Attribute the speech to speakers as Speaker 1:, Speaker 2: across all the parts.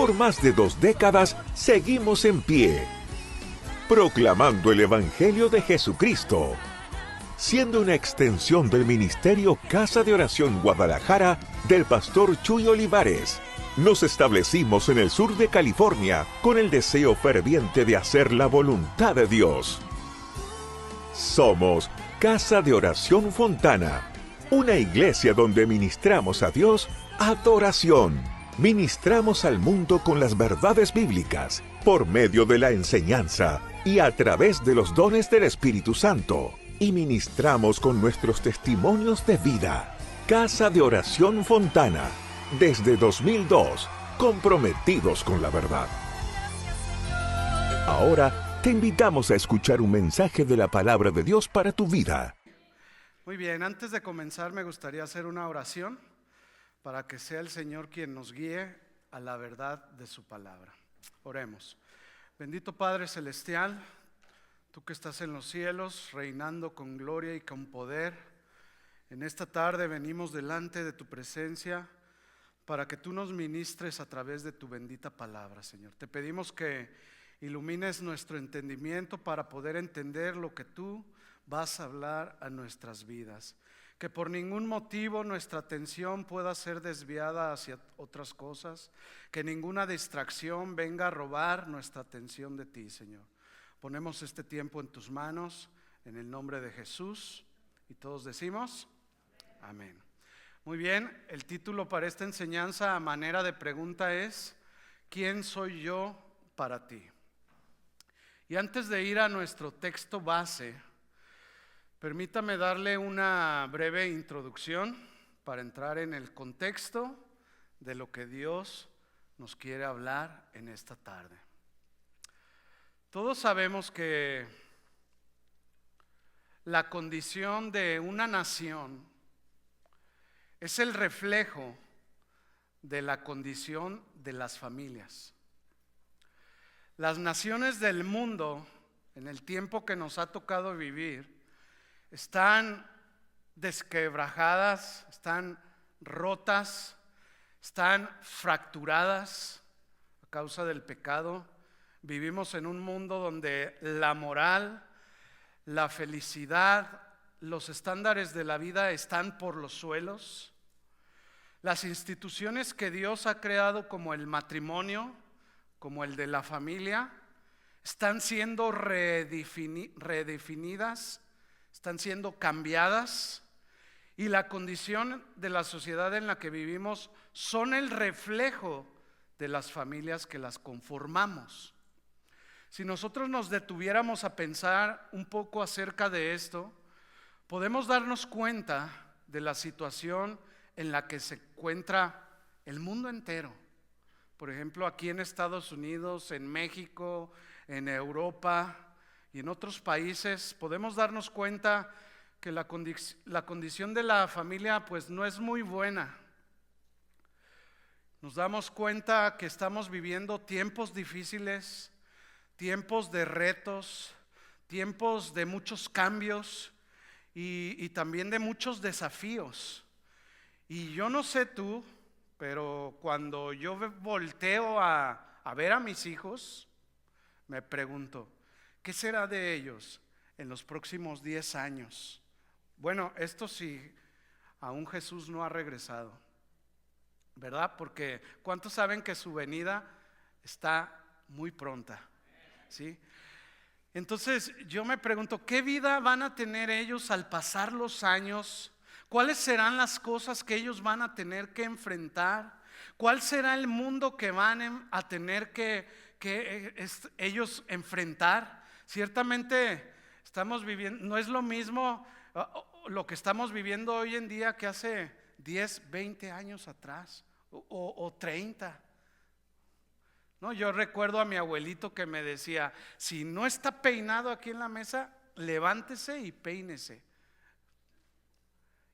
Speaker 1: Por más de 2 décadas seguimos en pie, proclamando el Evangelio de Jesucristo, siendo una extensión del ministerio Casa de Oración Guadalajara del pastor Chuy Olivares. Nos establecimos en el sur de California con el deseo ferviente de hacer la voluntad de Dios. Somos Casa de Oración Fontana, una iglesia donde ministramos a Dios adoración. Ministramos al mundo con las verdades bíblicas, por medio de la enseñanza y a través de los dones del Espíritu Santo. Y ministramos con nuestros testimonios de vida. Casa de Oración Fontana, desde 2002, comprometidos con la verdad. Ahora te invitamos a escuchar un mensaje de la palabra de Dios para tu vida.
Speaker 2: Muy bien, antes de comenzar me gustaría hacer una oración para que sea el Señor quien nos guíe a la verdad de su palabra. Oremos. Bendito Padre Celestial, tú que estás en los cielos, reinando con gloria y con poder, en esta tarde venimos delante de tu presencia para que tú nos ministres a través de tu bendita palabra, Señor. Te pedimos que ilumines nuestro entendimiento para poder entender lo que tú vas a hablar a nuestras vidas. Que por ningún motivo nuestra atención pueda ser desviada hacia otras cosas, que ninguna distracción venga a robar nuestra atención de ti, Señor. Ponemos este tiempo en tus manos, en el nombre de Jesús, y todos decimos, amén. Muy bien, el título para esta enseñanza a manera de pregunta es, ¿quién soy yo para ti? Y antes de ir a nuestro texto base, permítame darle una breve introducción para entrar en el contexto de lo que Dios nos quiere hablar en esta tarde. Todos sabemos que la condición de una nación es el reflejo de la condición de las familias. Las naciones del mundo, en el tiempo que nos ha tocado vivir, están desquebrajadas, están rotas, están fracturadas a causa del pecado. Vivimos en un mundo donde la moral, la felicidad, los estándares de la vida están por los suelos. Las instituciones que Dios ha creado como el matrimonio, como el de la familia, están siendo redefinidas, están siendo cambiadas, y la condición de la sociedad en la que vivimos son el reflejo de las familias que las conformamos. Si nosotros nos detuviéramos a pensar un poco acerca de esto, podemos darnos cuenta de la situación en la que se encuentra el mundo entero. Por ejemplo, aquí en Estados Unidos, en México, en Europa y en otros países, podemos darnos cuenta que la condición de la familia pues no es muy buena. Nos damos cuenta que estamos viviendo tiempos difíciles, tiempos de retos, tiempos de muchos cambios y también de muchos desafíos. Y yo no sé tú, pero cuando yo volteo a ver a mis hijos, me pregunto, ¿qué será de ellos en los próximos 10 años? Bueno, esto sí, aún Jesús no ha regresado, ¿verdad? Porque ¿cuántos saben que su venida está muy pronta? ¿Sí? Entonces yo me pregunto, ¿qué vida van a tener ellos al pasar los años? ¿Cuáles serán las cosas que ellos van a tener que enfrentar? ¿Cuál será el mundo que van a tener que ellos enfrentar? Ciertamente estamos viviendo, no es lo mismo lo que estamos viviendo hoy en día que hace 10, 20 años atrás o 30. No, yo recuerdo a mi abuelito que me decía, si no está peinado aquí en la mesa, levántese y peínese.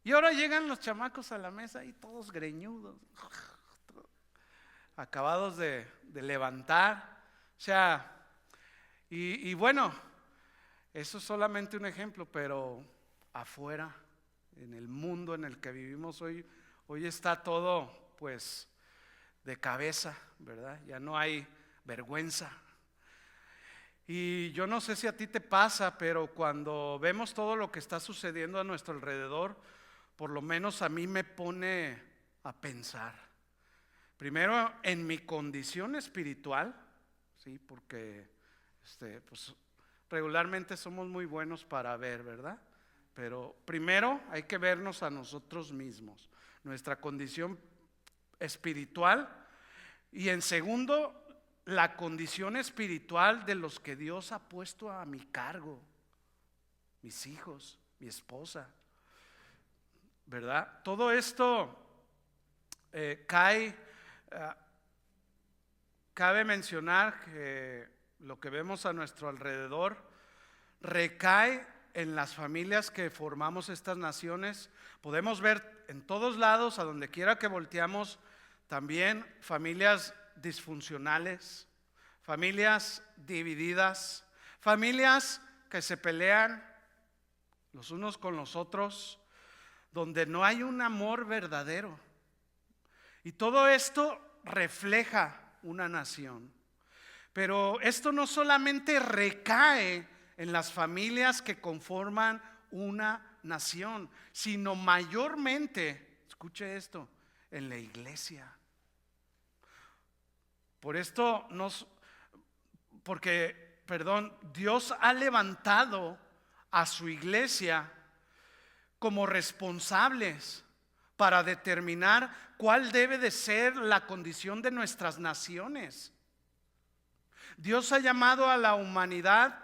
Speaker 2: Y ahora llegan los chamacos a la mesa y todos greñudos, acabados de levantar. O sea, y bueno, eso es solamente un ejemplo, pero afuera, en el mundo en el que vivimos hoy está todo pues de cabeza, ¿verdad? Ya no hay vergüenza. Y yo no sé si a ti te pasa, pero cuando vemos todo lo que está sucediendo a nuestro alrededor, por lo menos a mí me pone a pensar. Primero en mi condición espiritual, sí, porque pues, regularmente somos muy buenos para ver, ¿verdad? Pero primero hay que vernos a nosotros mismos, nuestra condición espiritual, y en segundo, la condición espiritual de los que Dios ha puesto a mi cargo, mis hijos, mi esposa, ¿verdad? Todo esto cabe mencionar que lo que vemos a nuestro alrededor recae en las familias que formamos estas naciones. Podemos ver en todos lados, a donde quiera que volteamos, también familias disfuncionales, familias divididas, familias que se pelean los unos con los otros, donde no hay un amor verdadero. Y todo esto refleja una nación. Pero esto no solamente recae en las familias que conforman una nación, sino mayormente, escuche esto, en la iglesia. Dios ha levantado a su iglesia como responsables para determinar cuál debe de ser la condición de nuestras naciones. Dios ha llamado a la humanidad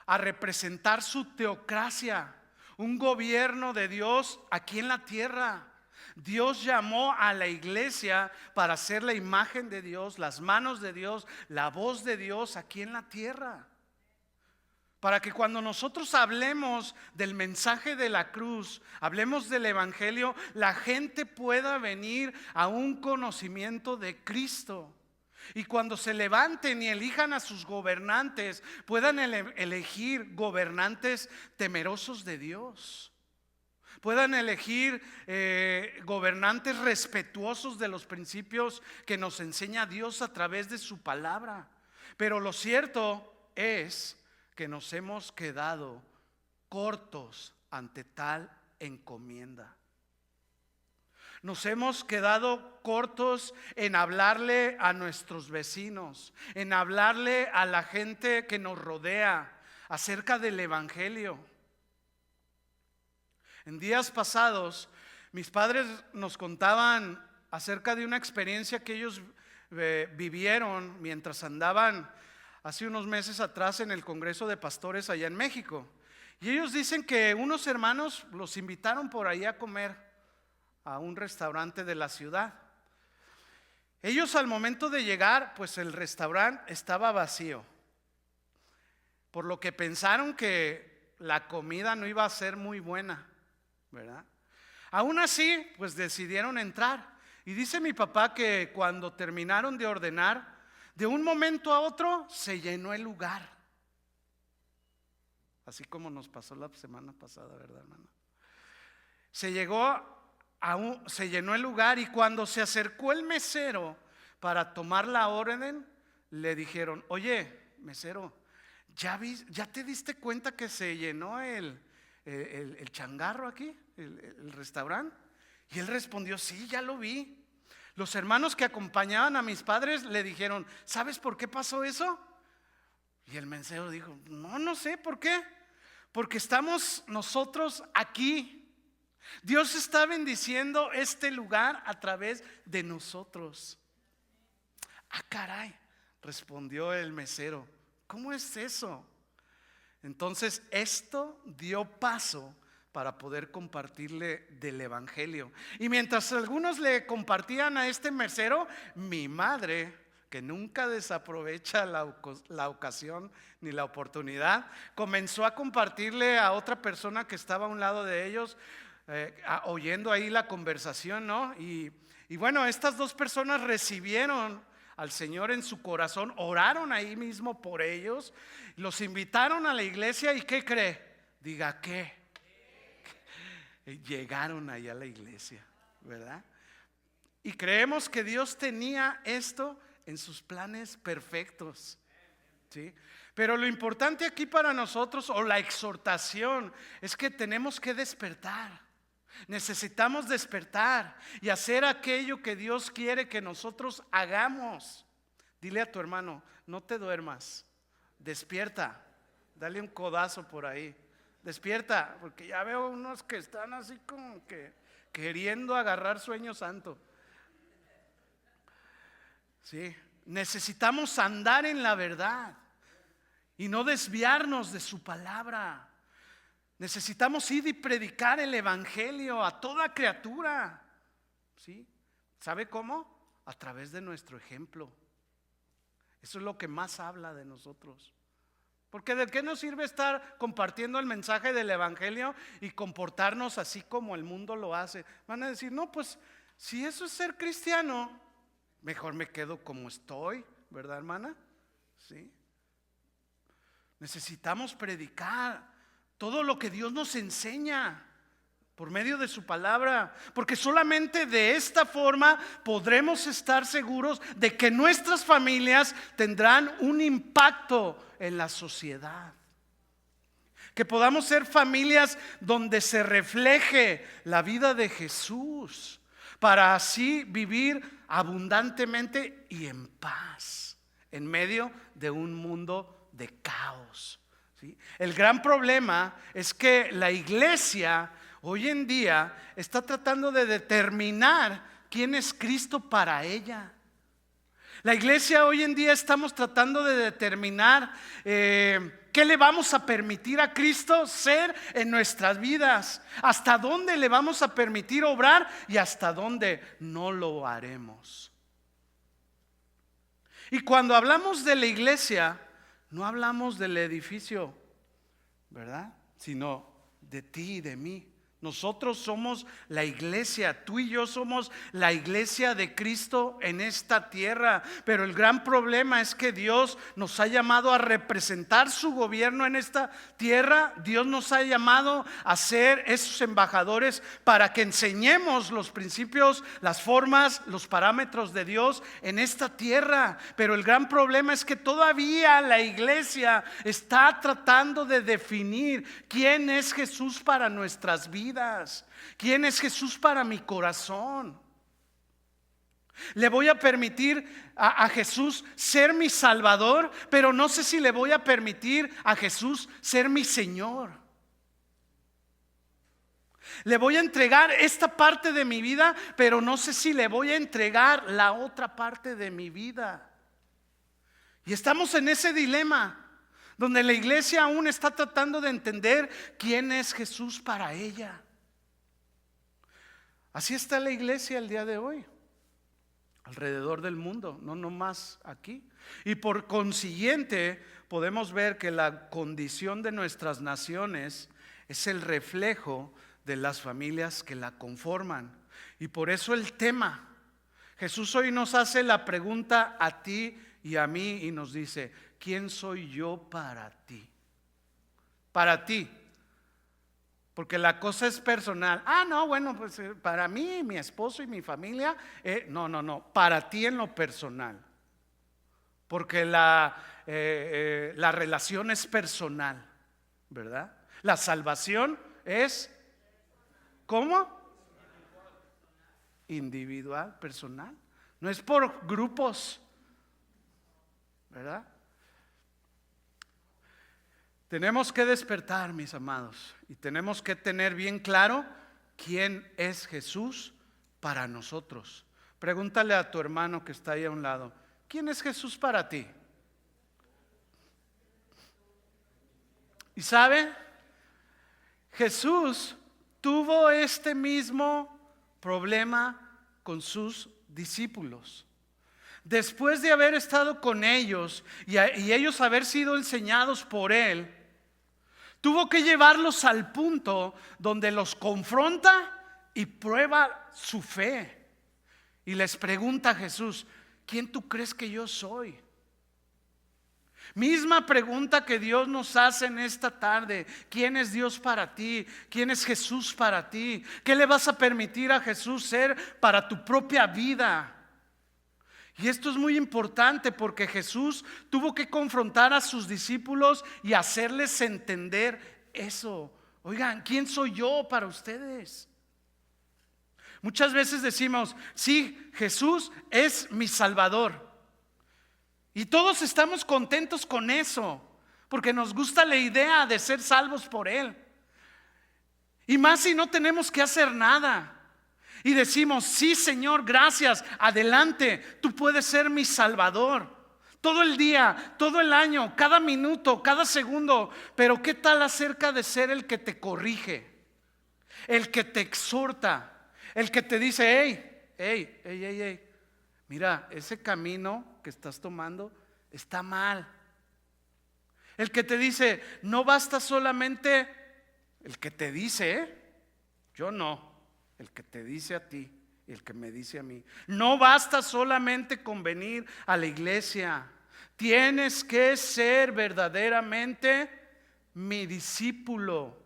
Speaker 2: a representar su teocracia, un gobierno de Dios aquí en la tierra. Dios llamó a la iglesia para ser la imagen de Dios, las manos de Dios, la voz de Dios aquí en la tierra. Para que cuando nosotros hablemos del mensaje de la cruz, hablemos del evangelio, la gente pueda venir a un conocimiento de Cristo. Y cuando se levanten y elijan a sus gobernantes, puedan elegir gobernantes temerosos de Dios. Puedan elegir gobernantes respetuosos de los principios que nos enseña Dios a través de su palabra. Pero lo cierto es que nos hemos quedado cortos ante tal encomienda. Nos hemos quedado cortos en hablarle a nuestros vecinos, en hablarle a la gente que nos rodea acerca del evangelio. En días pasados, mis padres nos contaban acerca de una experiencia que ellos vivieron mientras andaban hace unos meses atrás en el Congreso de Pastores allá en México. Y ellos dicen que unos hermanos los invitaron por ahí a comer a un restaurante de la ciudad. Ellos al momento de llegar, pues el restaurante estaba vacío, por lo que pensaron que la comida no iba a ser muy buena, ¿verdad? Aún así, pues decidieron entrar. Y dice mi papá que cuando terminaron de ordenar, de un momento a otro se llenó el lugar. Así como nos pasó la semana pasada, ¿verdad, hermano? Se llenó el lugar, y cuando se acercó el mesero para tomar la orden, le dijeron: oye, mesero, ¿ya te diste cuenta que se llenó el changarro aquí, el restaurante? Y él respondió: sí, ya lo vi. Los hermanos que acompañaban a mis padres le dijeron: ¿sabes por qué pasó eso? Y el mesero dijo: no sé por qué. Porque estamos nosotros aquí. Dios está bendiciendo este lugar a través de nosotros. Ah, caray, respondió el mesero, ¿cómo es eso? Entonces esto dio paso para poder compartirle del evangelio. Y mientras algunos le compartían a este mesero, mi madre, que nunca desaprovecha la ocasión ni la oportunidad, comenzó a compartirle a otra persona que estaba a un lado de ellos, oyendo ahí la conversación, ¿no? Y bueno, estas dos personas recibieron al Señor en su corazón, oraron ahí mismo por ellos, los invitaron a la iglesia. ¿Y qué cree? Diga, ¿qué? Llegaron ahí a la iglesia, ¿verdad? Y creemos que Dios tenía esto en sus planes perfectos, ¿sí? Pero lo importante aquí para nosotros, o la exhortación, es que tenemos que despertar. Necesitamos despertar y hacer aquello que Dios quiere que nosotros hagamos. Dile a tu hermano, no te duermas, despierta. Dale un codazo por ahí, despierta, porque ya veo unos que están así como que queriendo agarrar sueño santo. Sí, necesitamos andar en la verdad y no desviarnos de su palabra. Necesitamos ir y predicar el evangelio a toda criatura, ¿sí? ¿Sabe cómo? A través de nuestro ejemplo. Eso es lo que más habla de nosotros. Porque ¿de qué nos sirve estar compartiendo el mensaje del evangelio y comportarnos así como el mundo lo hace? Van a decir, no, pues si eso es ser cristiano, mejor me quedo como estoy, ¿verdad, hermana? Sí. Necesitamos predicar todo lo que Dios nos enseña por medio de su palabra, porque solamente de esta forma podremos estar seguros de que nuestras familias tendrán un impacto en la sociedad. Que podamos ser familias donde se refleje la vida de Jesús, para así vivir abundantemente y en paz en medio de un mundo de caos. ¿Sí? El gran problema es que la iglesia hoy en día está tratando de determinar quién es Cristo para ella. La iglesia hoy en día estamos tratando de determinar qué le vamos a permitir a Cristo ser en nuestras vidas, hasta dónde le vamos a permitir obrar y hasta dónde no lo haremos. Y cuando hablamos de la iglesia, no hablamos del edificio, ¿verdad? Sino de ti y de mí. Nosotros somos la iglesia, tú y yo somos la iglesia de Cristo en esta tierra. Pero el gran problema es que Dios nos ha llamado a representar su gobierno en esta tierra. Dios nos ha llamado a ser esos embajadores para que enseñemos los principios, las formas, los parámetros de Dios en esta tierra. Pero el gran problema es que todavía la iglesia está tratando de definir quién es Jesús para nuestras vidas. ¿Quién es Jesús para mi corazón? Le voy a permitir a Jesús ser mi Salvador, pero no sé si le voy a permitir a Jesús ser mi Señor. Le voy a entregar esta parte de mi vida, pero no sé si le voy a entregar la otra parte de mi vida. Y estamos en ese dilema donde la iglesia aún está tratando de entender quién es Jesús para ella. Así está la iglesia el día de hoy, alrededor del mundo, no nomás aquí. Y por consiguiente podemos ver que la condición de nuestras naciones es el reflejo de las familias que la conforman. Y por eso el tema, Jesús hoy nos hace la pregunta a ti y a mí y nos dice: ¿quién soy yo para ti? Para ti. Porque la cosa es personal. No, bueno, pues para mí, mi esposo y mi familia. No, para ti en lo personal. Porque la relación es personal, ¿verdad? La salvación es, ¿cómo? Individual, personal. No es por grupos, ¿verdad? Tenemos que despertar, mis amados, y tenemos que tener bien claro quién es Jesús para nosotros. Pregúntale a tu hermano que está ahí a un lado: ¿quién es Jesús para ti? Y sabe, Jesús tuvo este mismo problema con sus discípulos. Después de haber estado con ellos y ellos haber sido enseñados por él, tuvo que llevarlos al punto donde los confronta y prueba su fe. Y les pregunta a Jesús: ¿quién tú crees que yo soy? Misma pregunta que Dios nos hace en esta tarde: ¿quién es Dios para ti? ¿Quién es Jesús para ti? ¿Qué le vas a permitir a Jesús ser para tu propia vida? Y esto es muy importante porque Jesús tuvo que confrontar a sus discípulos y hacerles entender eso. Oigan, ¿quién soy yo para ustedes? Muchas veces decimos: sí, Jesús es mi Salvador. Y todos estamos contentos con eso, porque nos gusta la idea de ser salvos por Él. Y más si no tenemos que hacer nada. Y decimos: sí, Señor, gracias, adelante, tú puedes ser mi Salvador. Todo el día, todo el año, cada minuto, cada segundo. Pero ¿qué tal acerca de ser el que te corrige? El que te exhorta, el que te dice: hey, mira, ese camino que estás tomando está mal. El que te dice: no basta solamente, el que te dice, yo no, el que te dice a ti y el que me dice a mí, no basta solamente con venir a la iglesia, tienes que ser verdaderamente mi discípulo.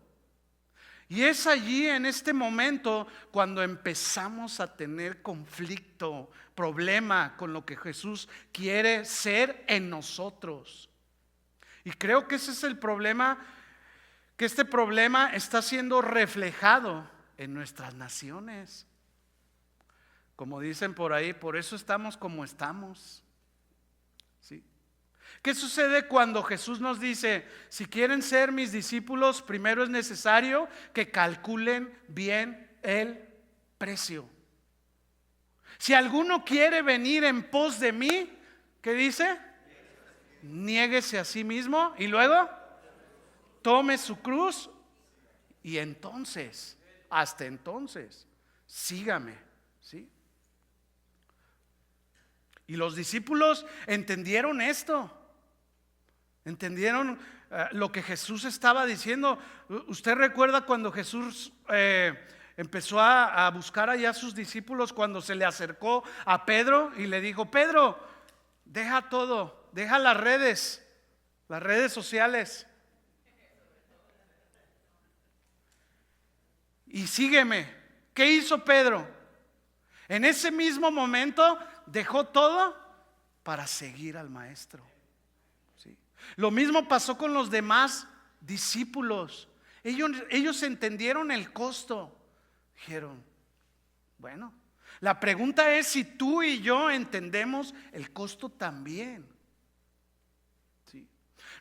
Speaker 2: Y es allí, en este momento, cuando empezamos a tener conflicto, problema con lo que Jesús quiere ser en nosotros. Y creo que ese es el problema, que este problema está siendo reflejado en nuestras naciones. Como dicen por ahí, por eso estamos como estamos. ¿Sí? ¿Qué sucede cuando Jesús nos dice: si quieren ser mis discípulos, primero es necesario que calculen bien el precio? Si alguno quiere venir en pos de mí, ¿qué dice? Niéguese a sí mismo y luego tome su cruz y entonces, hasta entonces, sígame. ¿Sí? Y los discípulos entendieron esto. Entendieron lo que Jesús estaba diciendo. Usted recuerda cuando Jesús empezó a buscar allá a sus discípulos, cuando se le acercó a Pedro y le dijo: Pedro, deja todo, deja las redes sociales y sígueme. ¿Qué hizo Pedro? En ese mismo momento dejó todo para seguir al maestro. ¿Sí? Lo mismo pasó con los demás discípulos. Ellos entendieron el costo. Dijeron: bueno, la pregunta es si tú y yo entendemos el costo también. ¿Sí?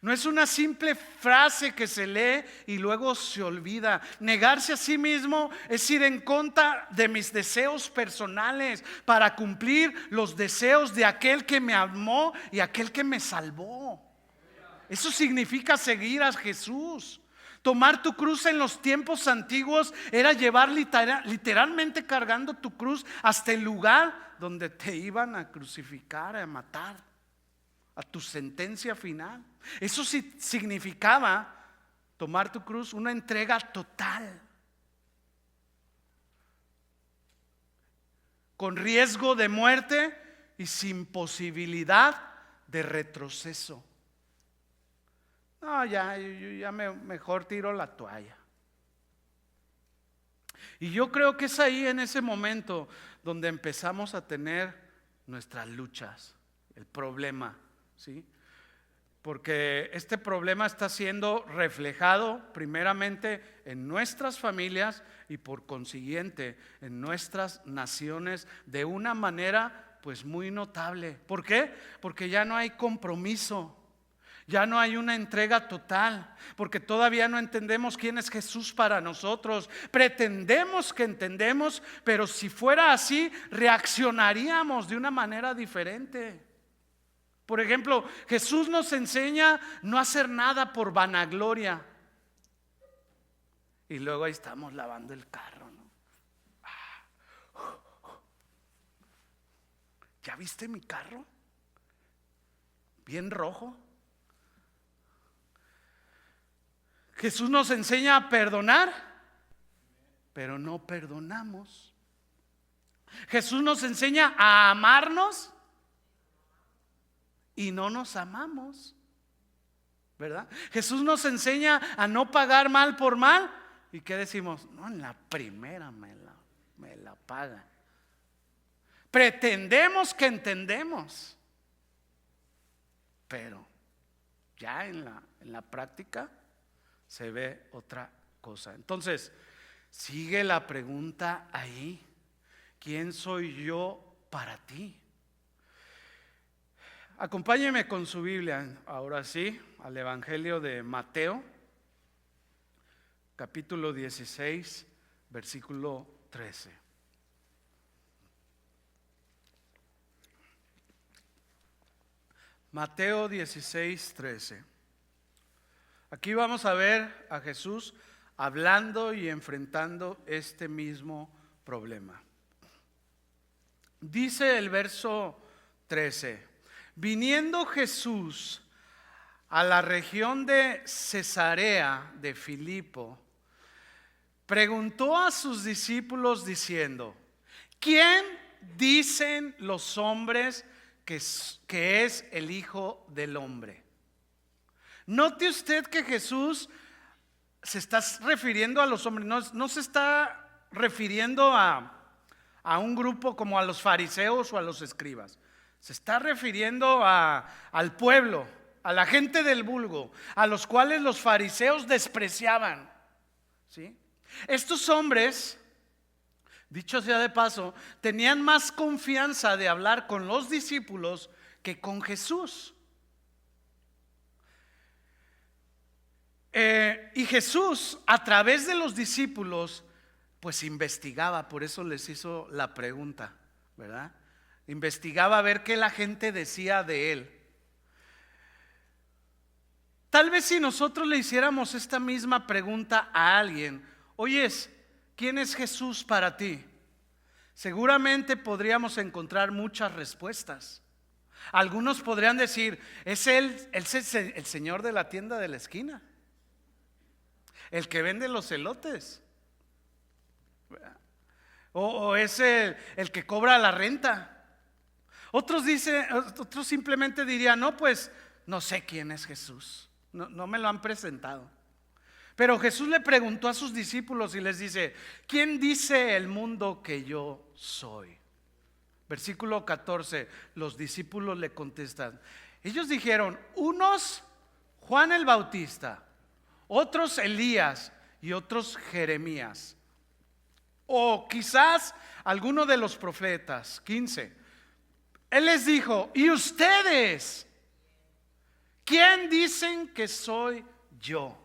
Speaker 2: No es una simple frase que se lee y luego se olvida. Negarse a sí mismo es ir en contra de mis deseos personales para cumplir los deseos de aquel que me amó y aquel que me salvó. Eso significa seguir a Jesús. Tomar tu cruz en los tiempos antiguos era llevar literalmente cargando tu cruz hasta el lugar donde te iban a crucificar, a matar, a tu sentencia final. Eso sí significaba tomar tu cruz, una entrega total, con riesgo de muerte y sin posibilidad de retroceso. No, mejor tiro la toalla. Y yo creo que es ahí, en ese momento, donde empezamos a tener nuestras luchas, el problema, ¿sí? Porque este problema está siendo reflejado primeramente en nuestras familias y por consiguiente en nuestras naciones de una manera pues muy notable. ¿Por qué? Porque ya no hay compromiso. Ya no hay una entrega total, porque todavía no entendemos quién es Jesús para nosotros. Pretendemos que entendemos, pero si fuera así, reaccionaríamos de una manera diferente. Por ejemplo, Jesús nos enseña no hacer nada por vanagloria. Y luego ahí estamos lavando el carro, ¿no? ¿Ya viste mi carro? Bien rojo. Jesús nos enseña a perdonar, pero no perdonamos. Jesús nos enseña a amarnos y no nos amamos. ¿verdad? Jesús nos enseña a no pagar mal por mal. ¿Y qué decimos? No, en la primera me la pagan. Pretendemos que entendemos, pero ya en la práctica se ve otra cosa. Entonces, sigue la pregunta ahí: ¿quién soy yo para ti? Acompáñeme con su Biblia, ahora sí, al Evangelio de Mateo, capítulo 16, versículo 13. Mateo 16, 13. Aquí vamos a ver a Jesús hablando y enfrentando este mismo problema. Dice el verso 13: viniendo Jesús a la región de Cesarea de Filipo, preguntó a sus discípulos diciendo: ¿quién dicen los hombres que es el Hijo del Hombre? Note usted que Jesús se está refiriendo a los hombres, no se está refiriendo a un grupo como a los fariseos o a los escribas. Se está refiriendo al pueblo, a la gente del vulgo, a los cuales los fariseos despreciaban, ¿sí? Estos hombres, dicho sea de paso, tenían más confianza de hablar con los discípulos que con Jesús. Y Jesús, a través de los discípulos, pues investigaba. Por eso les hizo la pregunta, ¿verdad? Investigaba a ver qué la gente decía de él. Tal vez si nosotros le hiciéramos esta misma pregunta a alguien: oyes, ¿quién es Jesús para ti? Seguramente podríamos encontrar muchas respuestas. Algunos podrían decir: es él, es el señor de la tienda de la esquina, el que vende los elotes, o es el que cobra la renta. Otros simplemente dirían: no, pues no sé quién es Jesús, no me lo han presentado. Pero Jesús le preguntó a sus discípulos y les dice: ¿quién dice el mundo que yo soy? Versículo 14, los discípulos le contestan. Ellos dijeron: unos Juan el Bautista, otros Elías y otros Jeremías, o quizás alguno de los profetas. 15. Él les dijo: ¿y ustedes? ¿Quién dicen que soy yo?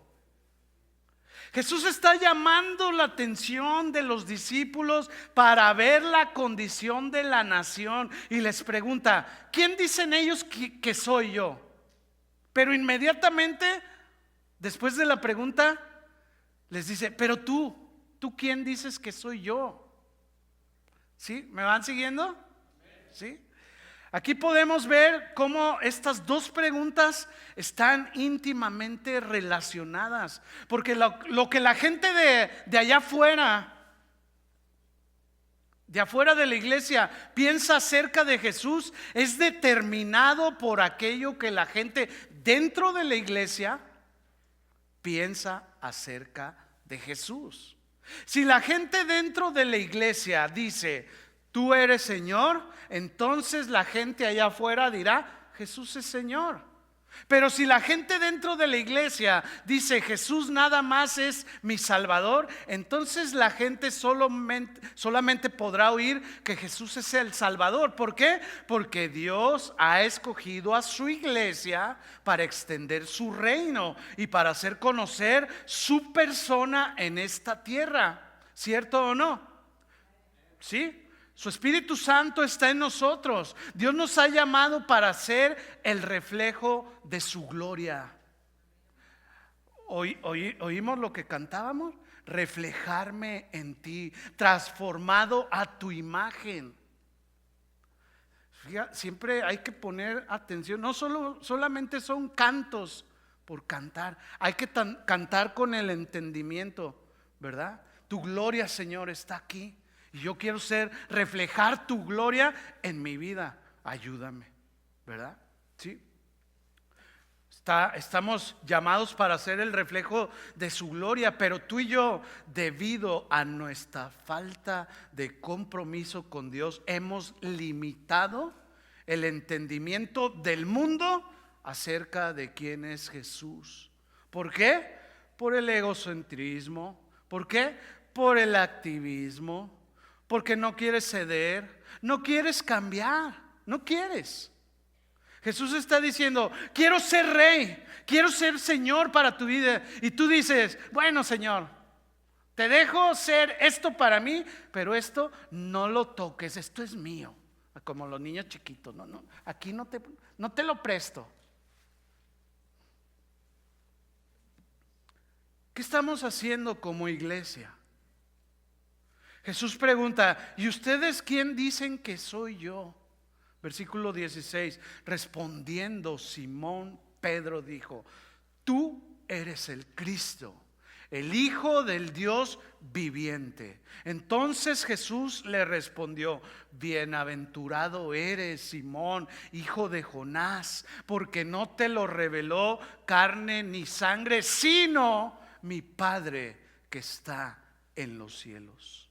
Speaker 2: Jesús está llamando la atención de los discípulos para ver la condición de la nación y les pregunta: ¿quién dicen ellos que soy yo? Pero inmediatamente después de la pregunta les dice: pero tú ¿quién dices que soy yo? ¿Sí? ¿Me van siguiendo? ¿Sí? Aquí podemos ver cómo estas dos preguntas están íntimamente relacionadas, porque lo que la gente de allá afuera, de afuera de la iglesia, piensa acerca de Jesús es determinado por aquello que la gente dentro de la iglesia piensa acerca de Jesús. Si la gente dentro de la iglesia dice: tú eres Señor, entonces la gente allá afuera dirá: Jesús es Señor. Pero si la gente dentro de la iglesia dice: Jesús nada más es mi Salvador, entonces la gente solamente podrá oír que Jesús es el Salvador. ¿Por qué? Porque Dios ha escogido a su iglesia para extender su reino y para hacer conocer su persona en esta tierra. ¿Cierto o no? ¿Sí? Su Espíritu Santo está en nosotros. Dios nos ha llamado para ser el reflejo de su gloria. ¿Oímos lo que cantábamos? Reflejarme en ti, transformado a tu imagen. Fíjate, siempre hay que poner atención. No solamente son cantos por cantar. Hay que cantar con el entendimiento, ¿verdad? Tu gloria, Señor, está aquí. Y yo quiero reflejar tu gloria en mi vida. Ayúdame, ¿verdad? ¿Sí? Estamos llamados para ser el reflejo de su gloria, pero tú y yo, debido a nuestra falta de compromiso con Dios, hemos limitado el entendimiento del mundo acerca de quién es Jesús. ¿Por qué? Por el egocentrismo. ¿Por qué? Por el activismo. Porque no quieres ceder, no quieres cambiar, no quieres. Jesús está diciendo: quiero ser rey, quiero ser Señor para tu vida. Y tú dices: bueno, Señor, te dejo ser esto para mí, pero esto no lo toques, esto es mío. Como los niños chiquitos, no, aquí no te lo presto. ¿Qué estamos haciendo como iglesia? Jesús pregunta: ¿y ustedes quién dicen que soy yo? Versículo 16, respondiendo Simón Pedro dijo: tú eres el Cristo, el Hijo del Dios viviente. Entonces Jesús le respondió: bienaventurado eres, Simón, hijo de Jonás, porque no te lo reveló carne ni sangre, sino mi Padre que está en los cielos.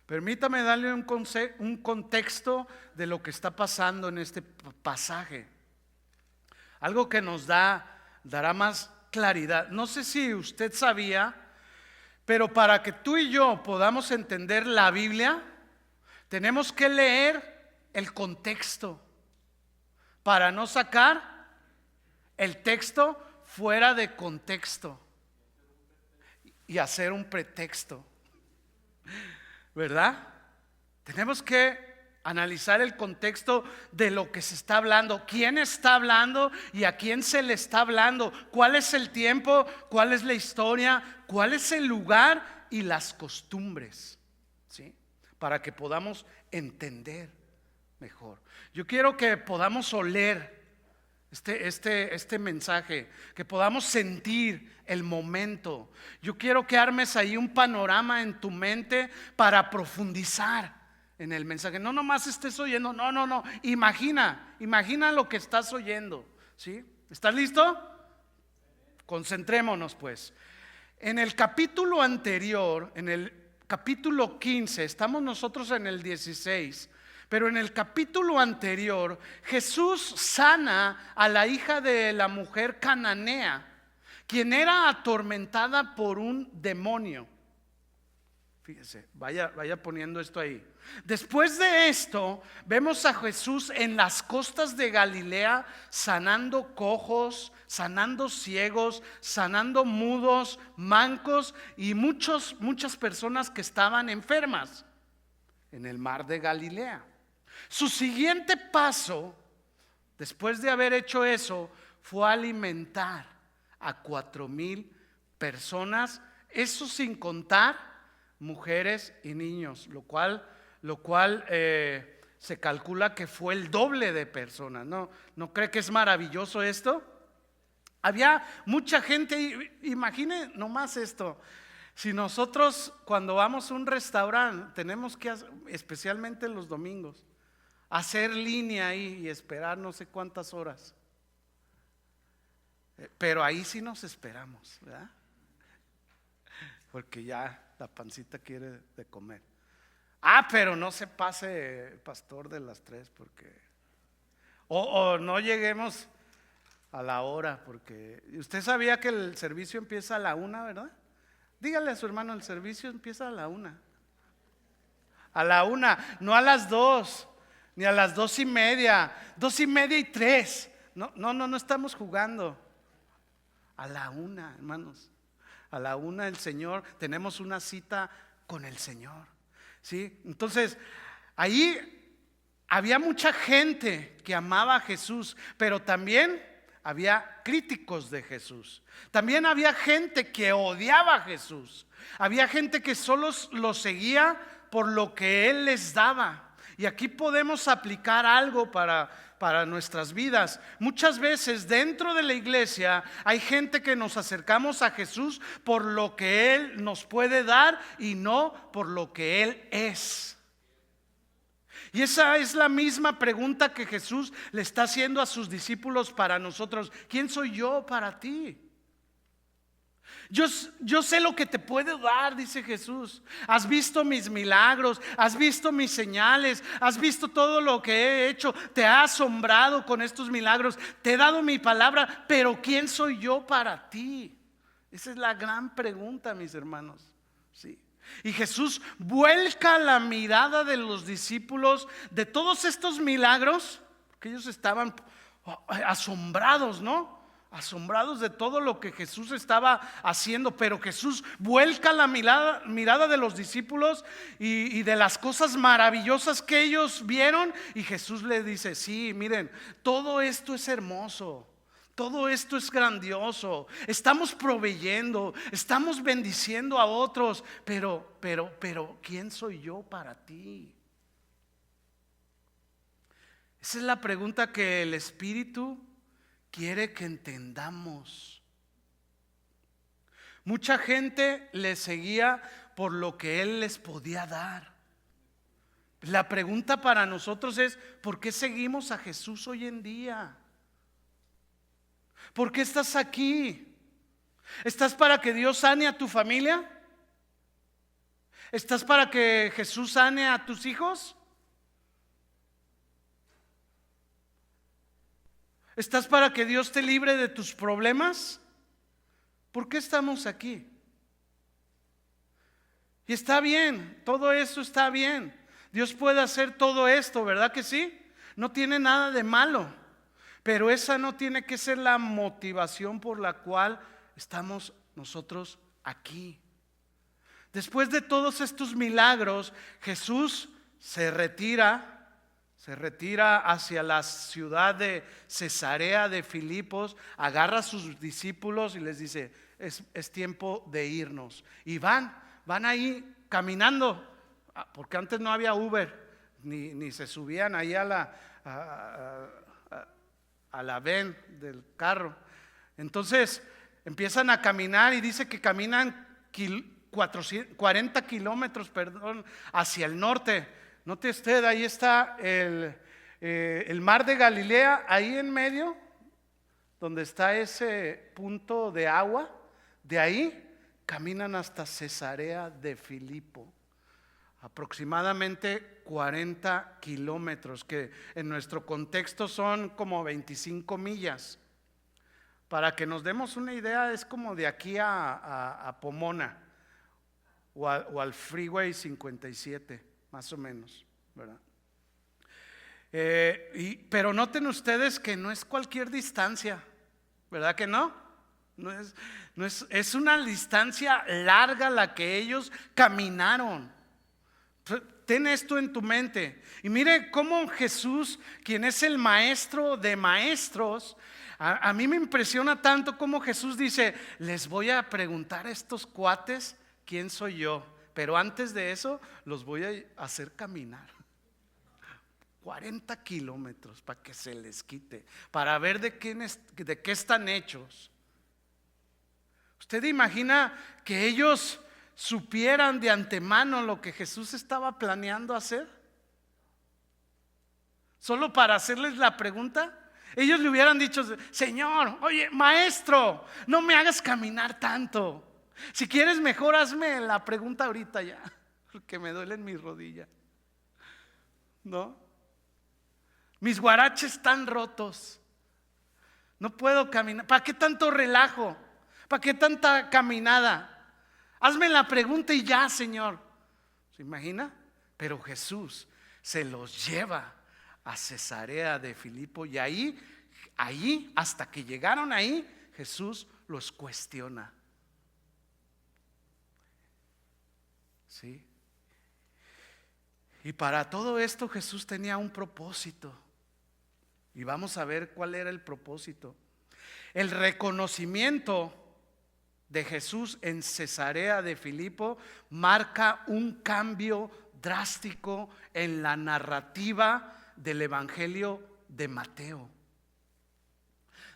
Speaker 2: Permítame darle un contexto de lo que está pasando en este pasaje. Algo que nos dará más claridad. No sé si usted sabía, pero para que tú y yo podamos entender la Biblia, tenemos que leer el contexto para no sacar el texto fuera de contexto y hacer un pretexto, ¿verdad? Tenemos que analizar el contexto de lo que se está hablando, quién está hablando y a quién se le está hablando, cuál es el tiempo, cuál es la historia, cuál es el lugar y las costumbres, ¿sí? Para que podamos entender mejor. Yo quiero que podamos oler este mensaje, que podamos sentir el momento. Yo quiero que armes ahí un panorama en tu mente para profundizar en el mensaje. No nomás estés oyendo, no, imagina lo que estás oyendo, ¿sí? ¿Estás listo? Concentrémonos pues. En el capítulo anterior, en el capítulo 15, estamos nosotros en el 16. Pero en el capítulo anterior, Jesús sana a la hija de la mujer cananea, quien era atormentada por un demonio. Fíjese, vaya poniendo esto ahí. Después de esto, vemos a Jesús en las costas de Galilea sanando cojos, sanando ciegos, sanando mudos, mancos y muchas personas que estaban enfermas en el mar de Galilea. Su siguiente paso, después de haber hecho eso, fue alimentar a 4,000 personas, eso sin contar mujeres y niños, lo cual se calcula que fue el doble de personas. ¿No cree que es maravilloso esto? Había mucha gente. Imagine nomás esto. Si nosotros cuando vamos a un restaurante tenemos que, especialmente los domingos, hacer línea ahí y esperar no sé cuántas horas, pero ahí sí nos esperamos, ¿verdad? Porque ya la pancita quiere de comer. Pero no se pase, pastor, de las 3 porque o no lleguemos a la hora, porque usted sabía que el servicio empieza a la 1, ¿verdad? Dígale a su hermano: el servicio empieza a la 1. A la 1, no a las 2, ni a las 2:30, 2:30 y 3. No estamos jugando. A la 1, hermanos. A la 1 el Señor, tenemos una cita con el Señor, ¿sí? Entonces, ahí había mucha gente que amaba a Jesús, pero también había críticos de Jesús. También había gente que odiaba a Jesús. Había gente que solo lo seguía por lo que Él les daba. Y aquí podemos aplicar algo para nuestras vidas. Muchas veces dentro de la iglesia hay gente que nos acercamos a Jesús por lo que Él nos puede dar y no por lo que Él es. Y esa es la misma pregunta que Jesús le está haciendo a sus discípulos para nosotros. ¿Quién soy yo para ti? Yo sé lo que te puedo dar, dice Jesús. Has visto mis milagros, has visto mis señales, has visto todo lo que he hecho, te ha asombrado con estos milagros, te he dado mi palabra, pero ¿quién soy yo para ti? Esa es la gran pregunta, mis hermanos. Sí. Y Jesús vuelca la mirada de los discípulos de todos estos milagros, porque ellos estaban asombrados, ¿no? Asombrados de todo lo que Jesús estaba haciendo, pero Jesús vuelca la mirada de los discípulos y de las cosas maravillosas que ellos vieron, y Jesús les dice: sí, miren, todo esto es hermoso, todo esto es grandioso, estamos proveyendo, estamos bendiciendo a otros, pero ¿quién soy yo para ti? Esa es la pregunta que el Espíritu quiere que entendamos. Mucha gente le seguía por lo que Él les podía dar. La pregunta para nosotros es: ¿por qué seguimos a Jesús hoy en día? ¿Por qué estás aquí? ¿Estás para que Dios sane a tu familia? ¿Estás para que Jesús sane a tus hijos? ¿Estás para que Dios te libre de tus problemas? ¿Por qué estamos aquí? Y está bien, todo eso está bien. Dios puede hacer todo esto, ¿verdad que sí? No tiene nada de malo, pero esa no tiene que ser la motivación por la cual estamos nosotros aquí. Después de todos estos milagros, Jesús se retira hacia la ciudad de Cesarea de Filipos, agarra a sus discípulos y les dice: es tiempo de irnos. Y van ahí caminando, porque antes no había Uber, ni se subían ahí a la ven del carro. Entonces empiezan a caminar y dice que caminan 40 kilómetros, hacia el norte. Note usted, ahí está el mar de Galilea, ahí en medio, donde está ese punto de agua. De ahí caminan hasta Cesarea de Filipo, aproximadamente 40 kilómetros, que en nuestro contexto son como 25 millas. Para que nos demos una idea, es como de aquí a Pomona o al Freeway 57. Más o menos, ¿verdad? Pero noten ustedes que no es cualquier distancia, ¿verdad que no? Es una distancia larga la que ellos caminaron. Ten esto en tu mente. Y mire cómo Jesús, quien es el maestro de maestros, a mí me impresiona tanto cómo Jesús dice: les voy a preguntar a estos cuates quién soy yo. Pero antes de eso los voy a hacer caminar 40 kilómetros para que se les quite, para ver de qué están hechos. ¿Usted imagina que ellos supieran de antemano lo que Jesús estaba planeando hacer? Solo para hacerles la pregunta. Ellos le hubieran dicho: Señor, oye, maestro, no me hagas caminar tanto. Si quieres, mejor hazme la pregunta ahorita ya, porque me duelen mis rodillas. ¿No? Mis guaraches están rotos. No puedo caminar. ¿Para qué tanto relajo? ¿Para qué tanta caminada? Hazme la pregunta y ya, Señor. ¿Se imagina? Pero Jesús se los lleva a Cesarea de Filipo, y ahí, hasta que llegaron ahí, Jesús los cuestiona. ¿Sí? Y para todo esto Jesús tenía un propósito. Y vamos a ver cuál era el propósito. El reconocimiento de Jesús en Cesarea de Filipo marca un cambio drástico en la narrativa del Evangelio de Mateo.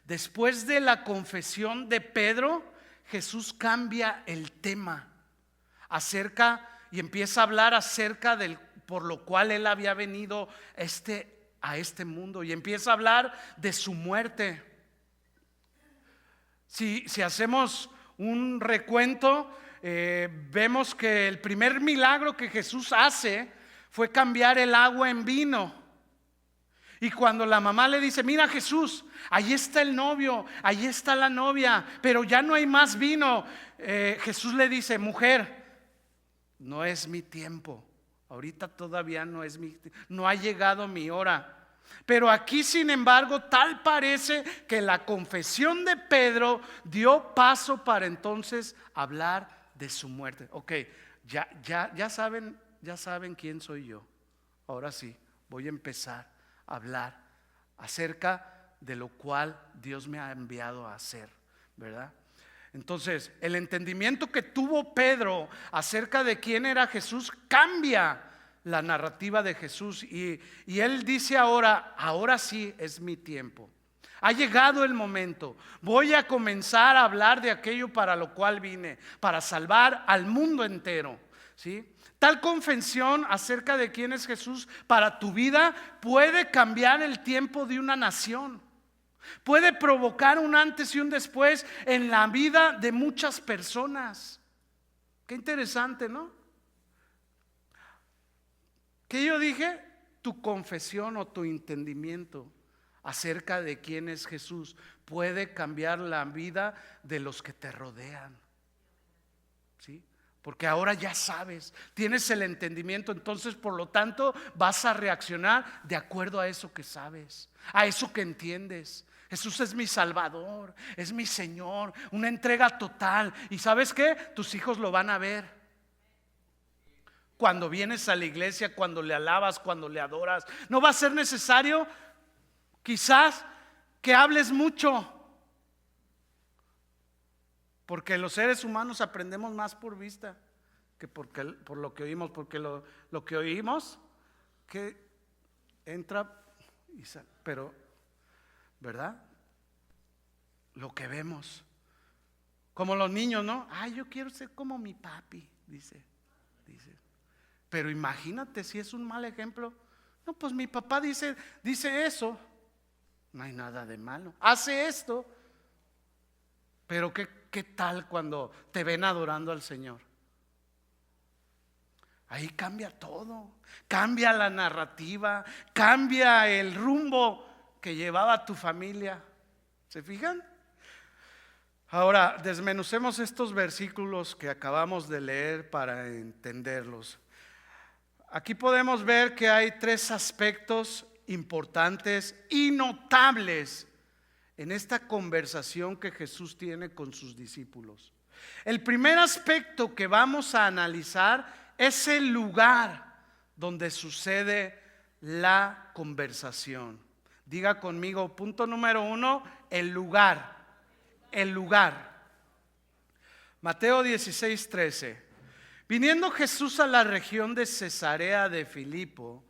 Speaker 2: Después de la confesión de Pedro, Jesús cambia el tema y empieza a hablar acerca del por lo cual Él había venido a este mundo, y empieza a hablar de su muerte. Si hacemos un recuento, vemos que el primer milagro que Jesús hace fue cambiar el agua en vino. Y cuando la mamá le dice: mira, Jesús, ahí está el novio, ahí está la novia, pero ya no hay más vino, Jesús le dice: mujer, no es mi tiempo, ahorita todavía no ha llegado mi hora. Pero aquí, sin embargo, tal parece que la confesión de Pedro dio paso para entonces hablar de su muerte. Ok, ya saben quién soy yo. Ahora sí, voy a empezar a hablar acerca de lo cual Dios me ha enviado a hacer, ¿verdad? Entonces, el entendimiento que tuvo Pedro acerca de quién era Jesús cambia la narrativa de Jesús, y él dice: ahora sí es mi tiempo. Ha llegado el momento. Voy a comenzar a hablar de aquello para lo cual vine, para salvar al mundo entero, ¿sí? Tal confesión acerca de quién es Jesús para tu vida puede cambiar el tiempo de una nación. Puede provocar un antes y un después en la vida de muchas personas. Qué interesante, ¿no? ¿Qué yo dije? Tu confesión o tu entendimiento acerca de quién es Jesús puede cambiar la vida de los que te rodean, ¿sí? Porque ahora ya sabes, tienes el entendimiento, entonces por lo tanto vas a reaccionar de acuerdo a eso que sabes, a eso que entiendes. Jesús es mi Salvador, es mi Señor, una entrega total. ¿Y sabes qué? Tus hijos lo van a ver. Cuando vienes a la iglesia, cuando le alabas, cuando le adoras, no va a ser necesario quizás que hables mucho, porque los seres humanos aprendemos más por vista que por lo que oímos, porque lo que oímos que entra y sale, pero ¿verdad? Lo que vemos, como los niños, ¿no? Ay, yo quiero ser como mi papi, dice. Pero imagínate si es un mal ejemplo. No, pues mi papá dice eso, no hay nada de malo, hace esto. Pero ¿qué tal cuando te ven adorando al Señor? Ahí cambia todo, cambia la narrativa, cambia el rumbo que llevaba tu familia. ¿Se fijan? Ahora desmenucemos estos versículos que acabamos de leer para entenderlos. Aquí podemos ver que hay tres aspectos importantes y notables en esta conversación que Jesús tiene con sus discípulos. El primer aspecto que vamos a analizar es el lugar donde sucede la conversación. Diga conmigo, punto número 1, el lugar. El lugar. Mateo 16:13. Viniendo Jesús a la región de Cesarea de Filipo,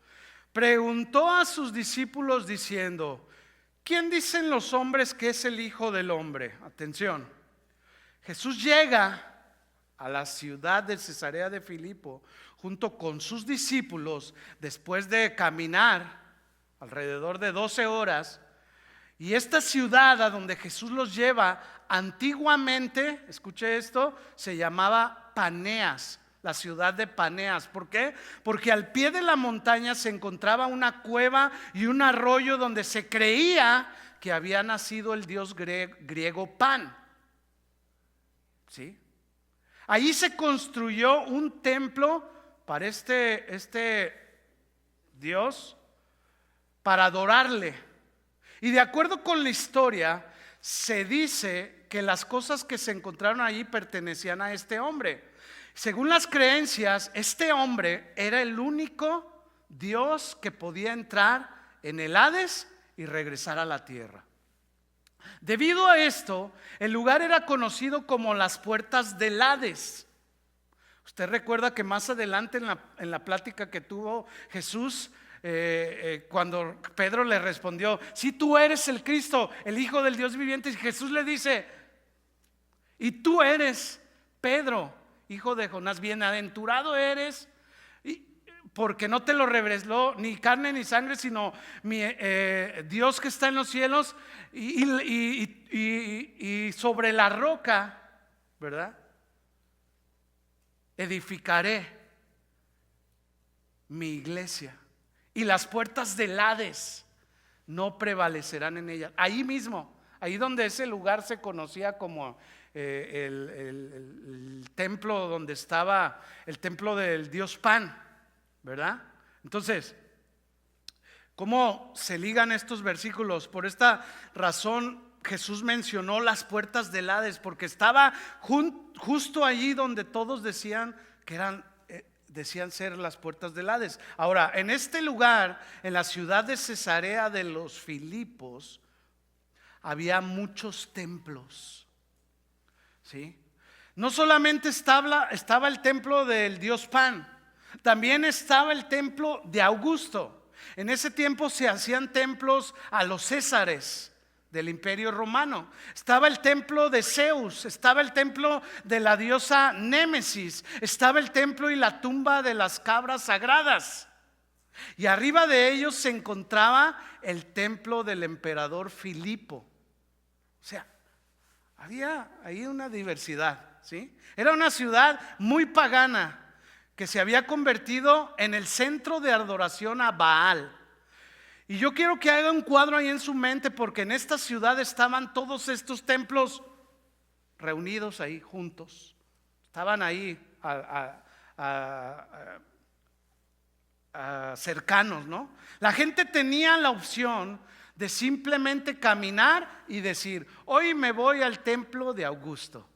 Speaker 2: preguntó a sus discípulos diciendo: ¿quién dicen los hombres que es el Hijo del Hombre? Atención. Jesús llega a la ciudad de Cesarea de Filipo junto con sus discípulos después de caminar alrededor de 12 horas. Y esta ciudad a donde Jesús los lleva antiguamente, escuche esto, se llamaba Paneas, la ciudad de Paneas. ¿Por qué? Porque al pie de la montaña se encontraba una cueva y un arroyo donde se creía que había nacido el dios griego Pan. ¿Sí? Allí se construyó un templo para este dios, para adorarle. Y de acuerdo con la historia, se dice que las cosas que se encontraron allí pertenecían a este hombre. Según las creencias, este hombre era el único Dios que podía entrar en el Hades y regresar a la tierra. Debido a esto, el lugar era conocido como las puertas del Hades. Usted recuerda que más adelante en la plática que tuvo Jesús, cuando Pedro le respondió: si tú eres el Cristo, el Hijo del Dios viviente, y Jesús le dice: y tú eres Pedro, hijo de Jonás, bienaventurado eres, porque no te lo reveló ni carne ni sangre, sino Dios que está en los cielos, y sobre la roca, ¿verdad? Edificaré mi iglesia, y las puertas del Hades no prevalecerán en ella. Ahí mismo, ahí donde ese lugar se conocía como el templo donde estaba el templo del dios Pan, ¿verdad? Entonces, ¿cómo se ligan estos versículos? Por esta razón Jesús mencionó las puertas del Hades, porque estaba justo allí donde todos decían ser las puertas del Hades. Ahora, en este lugar, en la ciudad de Cesarea de los Filipos, había muchos templos, ¿sí? No solamente estaba el templo del dios Pan, también estaba el templo de Augusto. En ese tiempo se hacían templos a los Césares del Imperio Romano. Estaba el templo de Zeus, estaba el templo de la diosa Némesis, estaba el templo y la tumba de las cabras sagradas. Y arriba de ellos se encontraba el templo del emperador Filipo. O sea, había ahí una diversidad, ¿sí? Era una ciudad muy pagana que se había convertido en el centro de adoración a Baal. Y yo quiero que haga un cuadro ahí en su mente, porque en esta ciudad estaban todos estos templos reunidos ahí juntos. Estaban ahí cercanos, ¿no? La gente tenía la opción de simplemente caminar y decir: hoy me voy al templo de Augusto,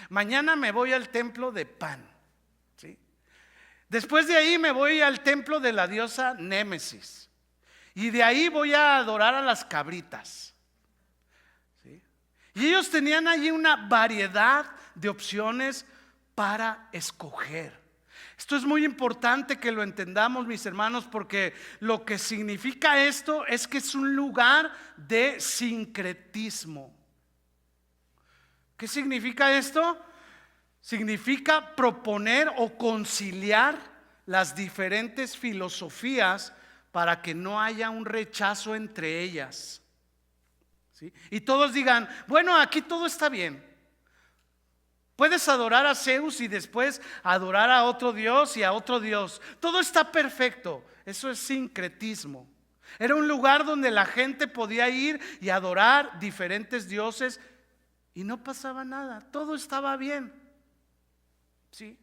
Speaker 2: mañana me voy al templo de Pan, ¿sí? Después de ahí me voy al templo de la diosa Némesis, y de ahí voy a adorar a las cabritas, ¿sí? Y ellos tenían allí una variedad de opciones para escoger. Esto es muy importante que lo entendamos, mis hermanos, porque lo que significa esto es que es un lugar de sincretismo. ¿Qué significa esto? Significa proponer o conciliar las diferentes filosofías para que no haya un rechazo entre ellas, ¿sí? Y todos digan: bueno, aquí todo está bien. Puedes adorar a Zeus y después adorar a otro dios y a otro dios. Todo está perfecto. Eso es sincretismo. Era un lugar donde la gente podía ir y adorar diferentes dioses y no pasaba nada. Todo estaba bien, ¿sí?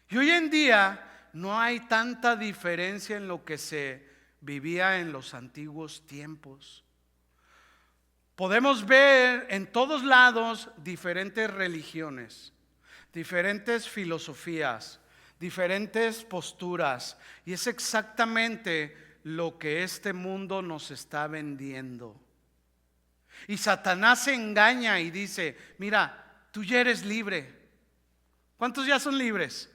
Speaker 2: Y hoy en día no hay tanta diferencia en lo que se vivía en los antiguos tiempos. Podemos ver en todos lados diferentes religiones, diferentes filosofías, diferentes posturas, y es exactamente lo que este mundo nos está vendiendo. Y Satanás se engaña y dice: mira, tú ya eres libre. ¿Cuántos ya son libres?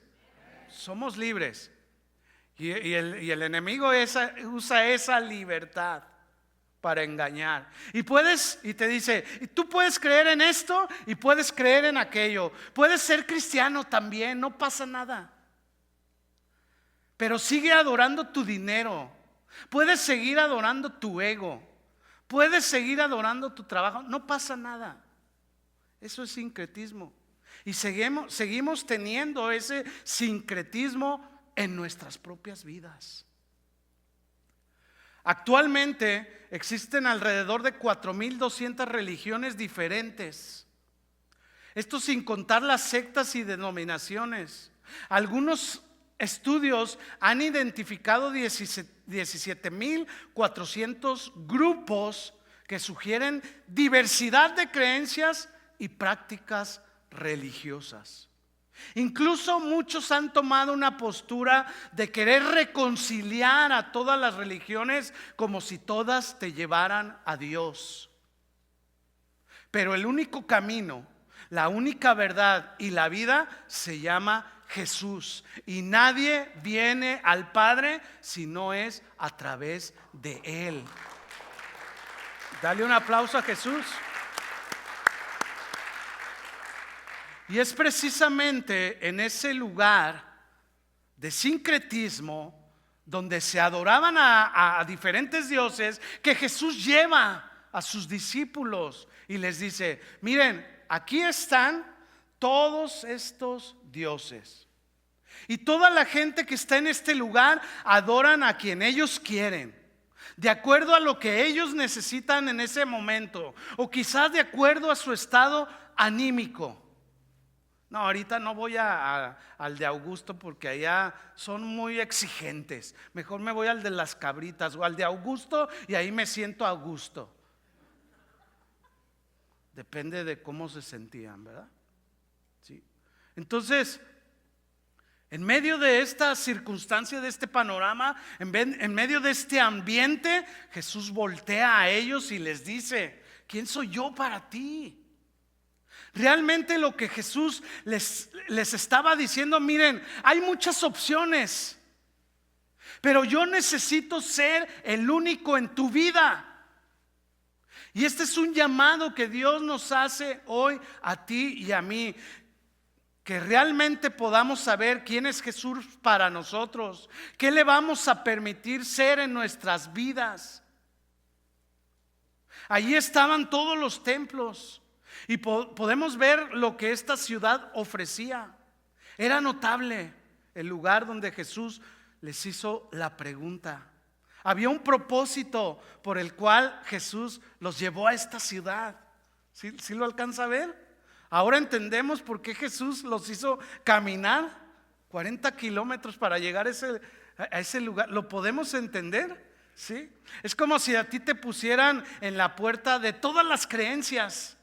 Speaker 2: Somos libres. Y el enemigo usa esa libertad para engañar. Y te dice: tú puedes creer en esto y puedes creer en aquello. Puedes ser cristiano también, no pasa nada. Pero sigue adorando tu dinero. Puedes seguir adorando tu ego. Puedes seguir adorando tu trabajo. No pasa nada. Eso es sincretismo. Y seguimos teniendo ese sincretismo en nuestras propias vidas. Actualmente existen alrededor de 4,200 religiones diferentes. Esto sin contar las sectas y denominaciones. Algunos estudios han identificado 17,400 grupos que sugieren diversidad de creencias y prácticas religiosas. Incluso muchos han tomado una postura de querer reconciliar a todas las religiones como si todas te llevaran a Dios. Pero el único camino, la única verdad y la vida se llama Jesús. Y nadie viene al Padre si no es a través de Él. Dale un aplauso a Jesús. Y es precisamente en ese lugar de sincretismo donde se adoraban a diferentes dioses, que Jesús lleva a sus discípulos y les dice: miren, aquí están todos estos dioses, y toda la gente que está en este lugar adoran a quien ellos quieren, de acuerdo a lo que ellos necesitan en ese momento, o quizás de acuerdo a su estado anímico. No, ahorita no voy al de Augusto porque allá son muy exigentes. Mejor me voy al de las Cabritas o al de Augusto y ahí me siento a gusto. Depende de cómo se sentían, ¿verdad? Sí. Entonces, en medio de esta circunstancia, de este panorama, en medio de este ambiente, Jesús voltea a ellos y les dice: ¿quién soy yo para ti? Realmente lo que Jesús les estaba diciendo: miren, hay muchas opciones, pero yo necesito ser el único en tu vida. Y este es un llamado que Dios nos hace hoy a ti y a mí, que realmente podamos saber quién es Jesús para nosotros, qué le vamos a permitir ser en nuestras vidas. Allí estaban todos los templos y podemos ver lo que esta ciudad ofrecía. Era notable el lugar donde Jesús les hizo la pregunta. Había un propósito por el cual Jesús los llevó a esta ciudad. ¿Sí lo alcanza a ver? Ahora entendemos por qué Jesús los hizo caminar 40 kilómetros para llegar a ese lugar. ¿Lo podemos entender? ¿Sí? Es como si a ti te pusieran en la puerta de todas las creencias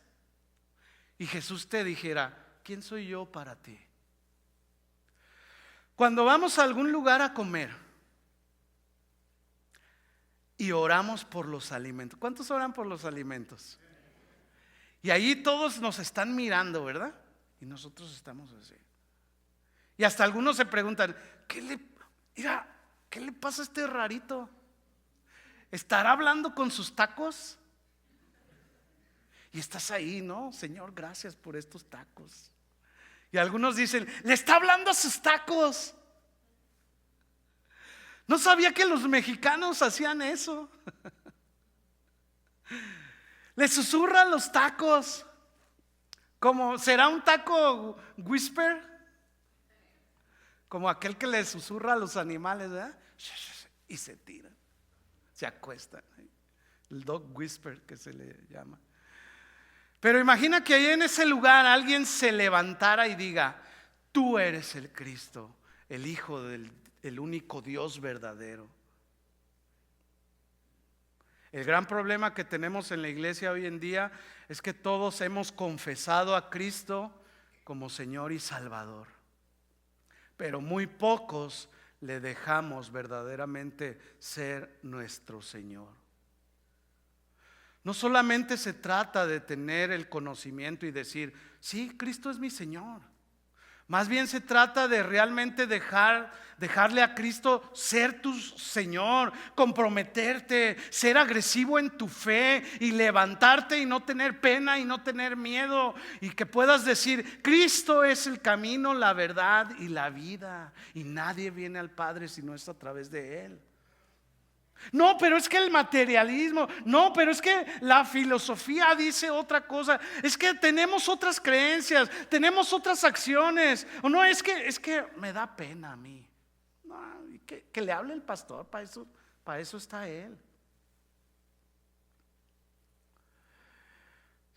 Speaker 2: y Jesús te dijera: ¿quién soy yo para ti? Cuando vamos a algún lugar a comer y oramos por los alimentos, ¿cuántos oran por los alimentos? Y ahí todos nos están mirando, ¿verdad? Y nosotros estamos así. Y hasta algunos se preguntan: ¿qué le pasa a este rarito? ¿Estará hablando con sus tacos? Y estás ahí, ¿no? Señor, gracias por estos tacos. Y algunos dicen: le está hablando a sus tacos. No sabía que los mexicanos hacían eso. Le susurran los tacos. Como, ¿será un taco whisper? Como aquel que le susurra a los animales, ¿verdad? Y se tiran, se acuestan. El dog whisper que se le llama. Pero imagina que ahí en ese lugar alguien se levantara y diga: tú eres el Cristo, el Hijo del único Dios verdadero. El gran problema que tenemos en la iglesia hoy en día es que todos hemos confesado a Cristo como Señor y Salvador, pero muy pocos le dejamos verdaderamente ser nuestro Señor. No solamente se trata de tener el conocimiento y decir: sí, Cristo es mi Señor. Más bien se trata de realmente dejarle a Cristo ser tu Señor, comprometerte, ser agresivo en tu fe y levantarte y no tener pena y no tener miedo, y que puedas decir: Cristo es el camino, la verdad y la vida, y nadie viene al Padre si no es a través de Él. No, pero es que el materialismo, no, pero es que la filosofía dice otra cosa, es que tenemos otras creencias, tenemos otras acciones, o no, es que me da pena a mí. No, que le hable el pastor, para eso está él.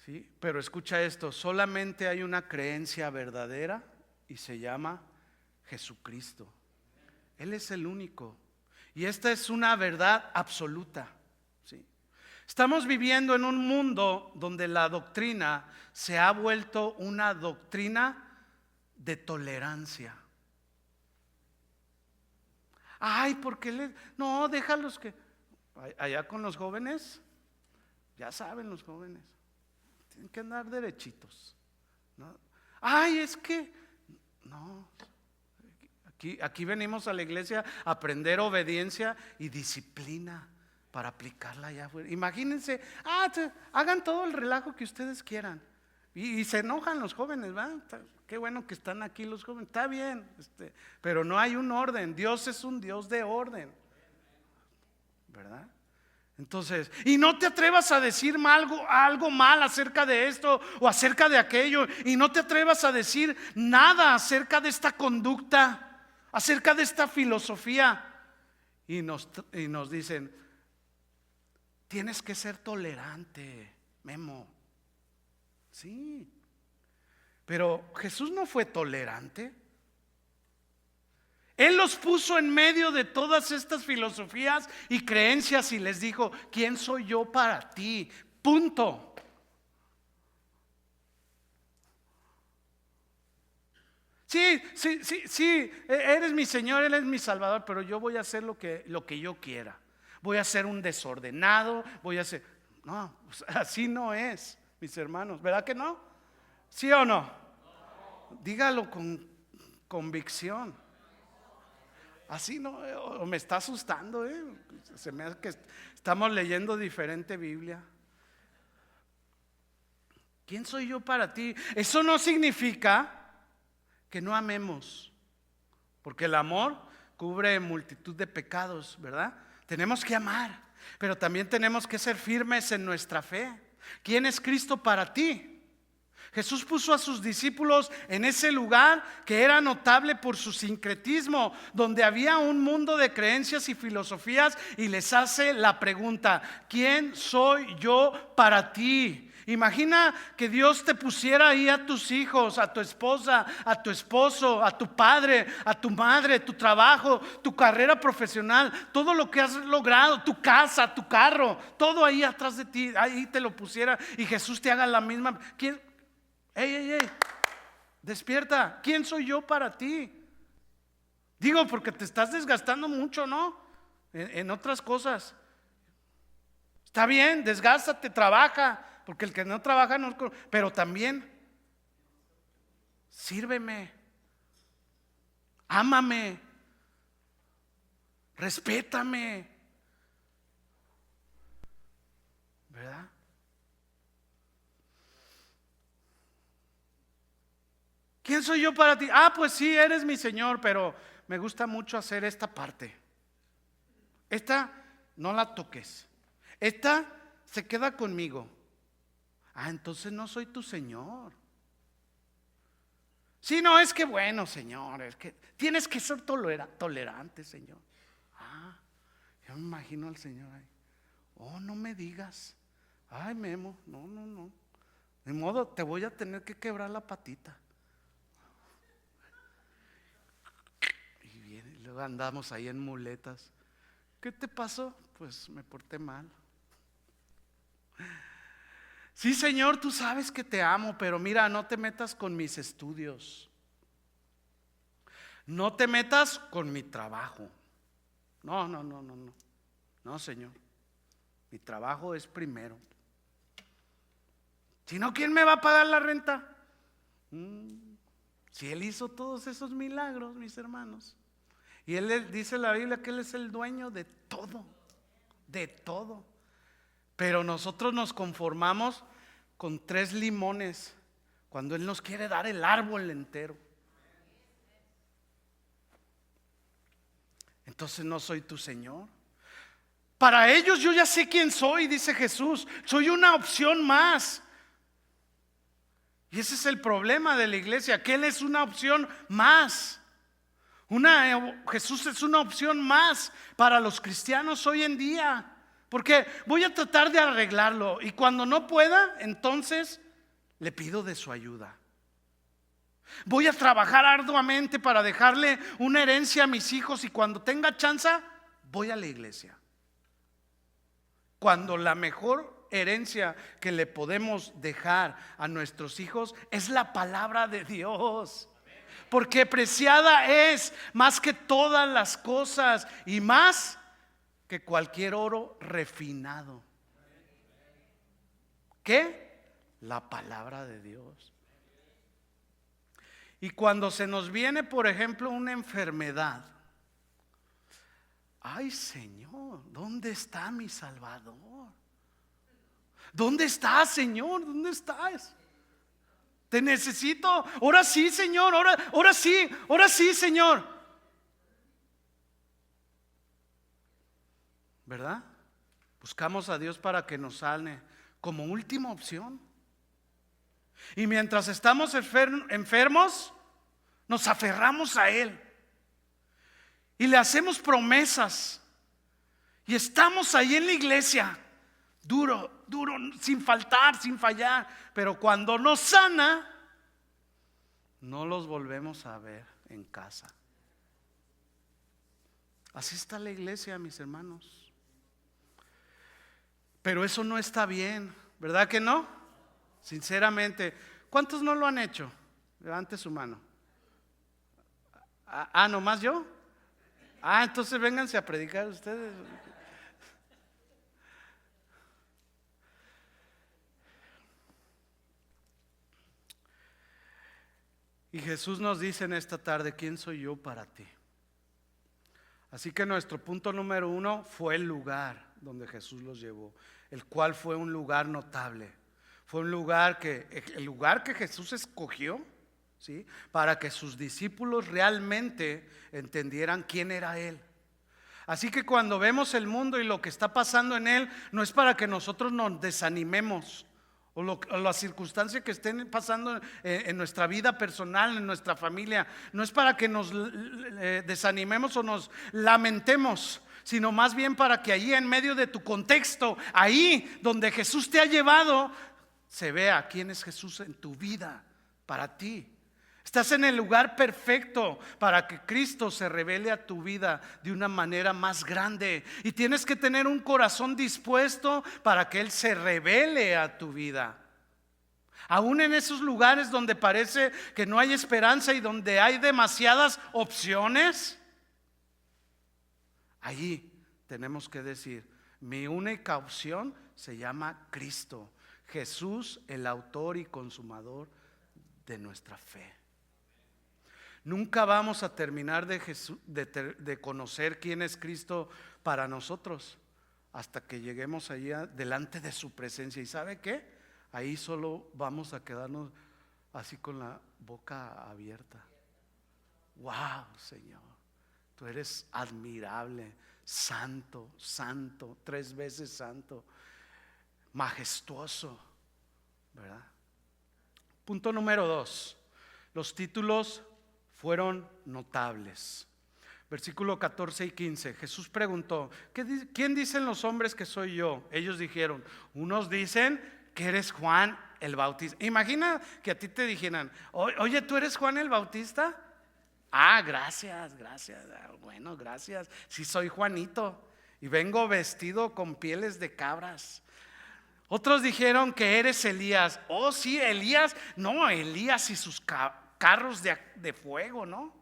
Speaker 2: Sí, pero escucha esto: solamente hay una creencia verdadera y se llama Jesucristo. Él es el único. Y esta es una verdad absoluta. ¿Sí? Estamos viviendo en un mundo donde la doctrina se ha vuelto una doctrina de tolerancia. Ay, ¿por qué no, déjalos que allá con los jóvenes? Ya saben los jóvenes, tienen que andar derechitos, ¿no? Ay, es que no. Aquí venimos a la iglesia a aprender obediencia y disciplina para aplicarla allá afuera. Imagínense, hagan todo el relajo que ustedes quieran, Y se enojan los jóvenes, ¿verdad? Qué bueno que están aquí los jóvenes, está bien, pero no hay un orden. Dios es un Dios de orden, ¿verdad? Entonces, y no te atrevas a decir algo mal acerca de esto o acerca de aquello, y no te atrevas a decir nada acerca de esta conducta, acerca de esta filosofía. Y nos dicen, tienes que ser tolerante, Memo. Sí, pero Jesús no fue tolerante. Él los puso en medio de todas estas filosofías y creencias y les dijo, ¿quién soy yo para ti? Punto. Sí, eres mi Señor, eres mi Salvador, pero yo voy a hacer lo que yo quiera. Voy a ser un desordenado, voy a ser... No, pues así no es, mis hermanos, ¿verdad que no? ¿Sí o no? Dígalo con convicción. Así no, me está asustando, se me hace que estamos leyendo diferente Biblia. ¿Quién soy yo para ti? Eso no significa que no amemos, porque el amor cubre multitud de pecados, ¿verdad? Tenemos que amar, pero también tenemos que ser firmes en nuestra fe. ¿Quién es Cristo para ti? Jesús puso a sus discípulos en ese lugar que era notable por su sincretismo, donde había un mundo de creencias y filosofías, y les hace la pregunta: ¿quién soy yo para ti? Imagina que Dios te pusiera ahí a tus hijos, a tu esposa, a tu esposo, a tu padre, a tu madre, tu trabajo, tu carrera profesional, todo lo que has logrado, tu casa, tu carro, todo ahí atrás de ti, ahí te lo pusiera, y Jesús te haga la misma. ¿Quién? Ey, despierta. ¿Quién soy yo para ti? Digo, porque te estás desgastando mucho, ¿no? En otras cosas. Está bien, desgástate, trabaja, porque el que no trabaja no, pero también sírveme, ámame, respétame, ¿verdad? ¿Quién soy yo para ti? Pues sí, eres mi Señor, pero me gusta mucho hacer esta parte. Esta no la toques. Esta se queda conmigo. Entonces no soy tu Señor. Sí, no, es que bueno, Señor, es que tienes que ser tolerante, Señor. Yo me imagino al Señor ahí. No me digas. Ay, Memo, no. De modo, te voy a tener que quebrar la patita. Y luego andamos ahí en muletas. ¿Qué te pasó? Pues me porté mal. Sí, Señor, tú sabes que te amo, pero mira, no te metas con mis estudios. No te metas con mi trabajo. No, Señor. Mi trabajo es primero. Si no, ¿quién me va a pagar la renta? Si Él hizo todos esos milagros, mis hermanos. Y Él dice en la Biblia que Él es el dueño de todo. De todo. Pero nosotros nos conformamos con 3 limones cuando Él nos quiere dar el árbol entero. Entonces no soy tu Señor. Para ellos yo ya sé quién soy, dice Jesús. Soy una opción más. Y ese es el problema de la iglesia, que Él es una opción más. Jesús es una opción más para los cristianos hoy en día. Porque voy a tratar de arreglarlo, y cuando no pueda, entonces le pido de su ayuda. Voy a trabajar arduamente para dejarle una herencia a mis hijos, y cuando tenga chance, voy a la iglesia. Cuando la mejor herencia que le podemos dejar a nuestros hijos es la palabra de Dios. Porque preciada es más que todas las cosas, y más que cualquier oro refinado. ¿Qué? La palabra de Dios. Y cuando se nos viene, por ejemplo, una enfermedad, ay, Señor, ¿dónde está mi Salvador? ¿Dónde estás, Señor? ¿Dónde estás? Te necesito. Ahora sí, Señor. Ahora sí, Señor. ¿Verdad? Buscamos a Dios para que nos sane como última opción. Y mientras estamos enfermos, nos aferramos a Él y le hacemos promesas. Y estamos ahí en la iglesia, duro, sin faltar, sin fallar. Pero cuando nos sana, no los volvemos a ver en casa. Así está la iglesia, mis hermanos. Pero eso no está bien, ¿verdad que no? Sinceramente, ¿cuántos no lo han hecho? Levante su mano. ¿Nomás yo? Entonces vénganse a predicar ustedes. Y Jesús nos dice en esta tarde: ¿quién soy yo para ti? Así que nuestro punto número 1 fue el lugar donde Jesús los llevó, el cual fue un lugar notable. Fue el lugar que Jesús escogió, ¿sí?, para que sus discípulos realmente entendieran quién era Él. Así que cuando vemos el mundo y lo que está pasando en él, no es para que nosotros nos desanimemos o las circunstancias que estén pasando en nuestra vida personal, en nuestra familia. No es para que nos desanimemos o nos lamentemos, sino más bien para que ahí en medio de tu contexto, ahí donde Jesús te ha llevado, se vea quién es Jesús en tu vida, para ti. Estás en el lugar perfecto para que Cristo se revele a tu vida de una manera más grande. Y tienes que tener un corazón dispuesto para que Él se revele a tu vida. Aún en esos lugares donde parece que no hay esperanza y donde hay demasiadas opciones, allí tenemos que decir: mi única opción se llama Cristo, Jesús, el autor y consumador de nuestra fe. Nunca vamos a terminar de conocer quién es Cristo para nosotros hasta que lleguemos allá delante de su presencia. ¿Y sabe qué? Ahí solo vamos a quedarnos así con la boca abierta. Wow, Señor, tú eres admirable, santo, santo, 3 veces santo, majestuoso, ¿verdad? Punto número 2. Los títulos fueron notables. Versículo 14 y 15. Jesús preguntó: ¿quién dicen los hombres que soy yo? Ellos dijeron: unos dicen que eres Juan el Bautista. Imagina que a ti te dijeran: oye, ¿tú eres Juan el Bautista? Gracias. Bueno, gracias. Sí, soy Juanito y vengo vestido con pieles de cabras. Otros dijeron que eres Elías. Oh, sí, Elías. No, Elías y sus carros de fuego, ¿no?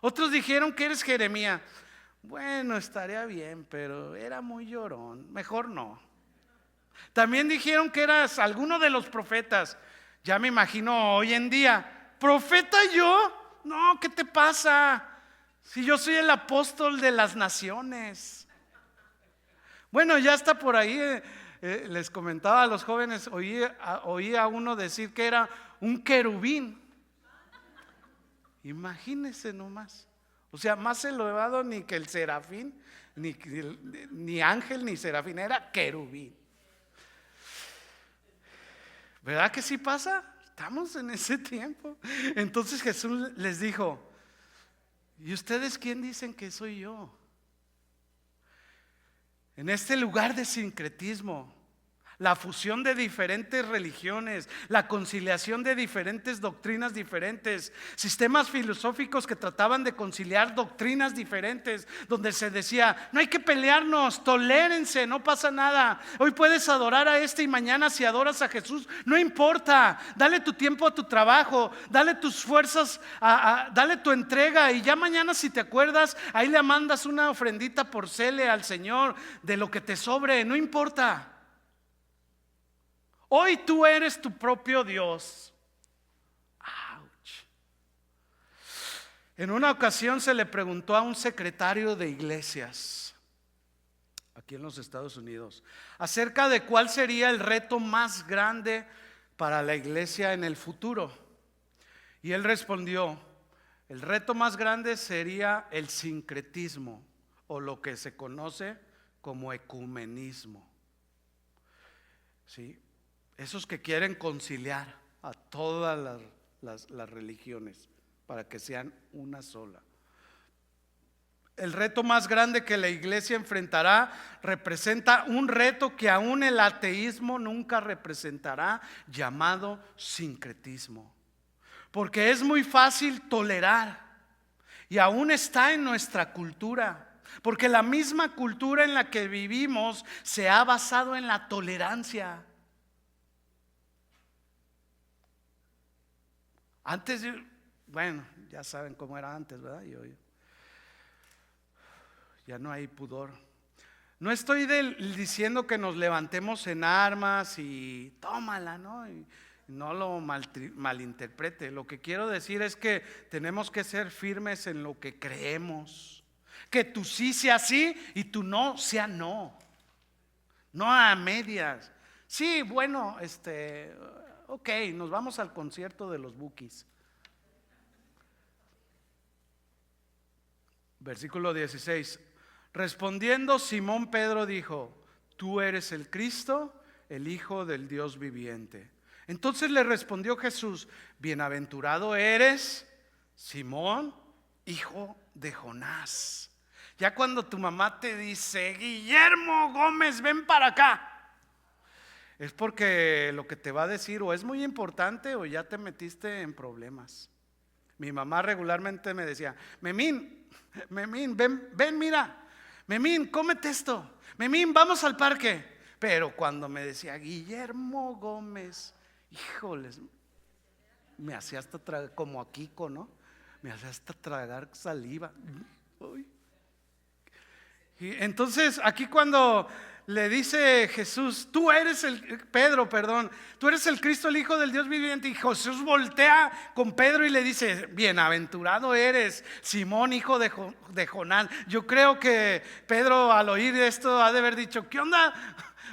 Speaker 2: Otros dijeron que eres Jeremías. Bueno, estaría bien, pero era muy llorón, mejor no. También dijeron que eras alguno de los profetas. Ya me imagino hoy en día: ¿profeta yo? No, ¿qué te pasa? Si yo soy el apóstol de las naciones. Bueno, ya está por ahí. Les comentaba a los jóvenes, oí a uno decir que era un querubín. Imagínense nomás. O sea, más elevado ni que el serafín, ni ángel ni serafín, era querubín. ¿Verdad que sí pasa? Estamos en ese tiempo. Entonces Jesús les dijo: ¿y ustedes quién dicen que soy yo? En este lugar de sincretismo, la fusión de diferentes religiones, la conciliación de diferentes doctrinas diferentes, sistemas filosóficos que trataban de conciliar doctrinas diferentes, donde se decía: no hay que pelearnos, tolérense, no pasa nada. Hoy puedes adorar a y mañana, si adoras a Jesús, no importa. Dale tu tiempo a tu trabajo, dale tus fuerzas, dale tu entrega, y ya mañana, si te acuerdas, ahí le mandas una ofrendita por cele al Señor de lo que te sobre, no importa. Hoy tú eres tu propio Dios. Ouch. En una ocasión se le preguntó a un secretario de iglesias aquí en los Estados Unidos acerca de cuál sería el reto más grande para la iglesia en el futuro. Y él respondió: el reto más grande sería el sincretismo, o lo que se conoce como ecumenismo. ¿Sí? Esos que quieren conciliar a todas las religiones para que sean una sola. El reto más grande que la iglesia enfrentará representa un reto que aún el ateísmo nunca representará, llamado sincretismo. Porque es muy fácil tolerar y aún está en nuestra cultura. Porque la misma cultura en la que vivimos se ha basado en la tolerancia. Antes, bueno, ya saben cómo era antes, ¿verdad? Y hoy ya no hay pudor. No estoy diciendo que nos levantemos en armas y tómala, ¿no? Y no lo malinterprete. Lo que quiero decir es que tenemos que ser firmes en lo que creemos. Que tu sí sea sí y tu no sea no. No a medias. Sí, bueno, ok, nos vamos al concierto de los Bukis. Versículo 16. Respondiendo Simón Pedro dijo: tú eres el Cristo, el Hijo del Dios viviente. Entonces le respondió Jesús: bienaventurado eres, Simón, hijo de Jonás. Ya cuando tu mamá te dice: Guillermo Gómez, ven para acá, es porque lo que te va a decir o es muy importante o ya te metiste en problemas. Mi mamá regularmente me decía: Memín, ven, mira, Memín, cómete esto, Memín, vamos al parque. Pero cuando me decía Guillermo Gómez, híjoles, me hacía hasta tragar, como a Kiko, ¿no? Me hacía hasta tragar saliva. Uy. Y entonces aquí cuando le dice Jesús: tú eres Pedro, tú eres el Cristo, el Hijo del Dios viviente. Y Jesús voltea con Pedro y le dice: bienaventurado eres, Simón, hijo de Jonás. Yo creo que Pedro, al oír esto, ha de haber dicho: ¿qué onda?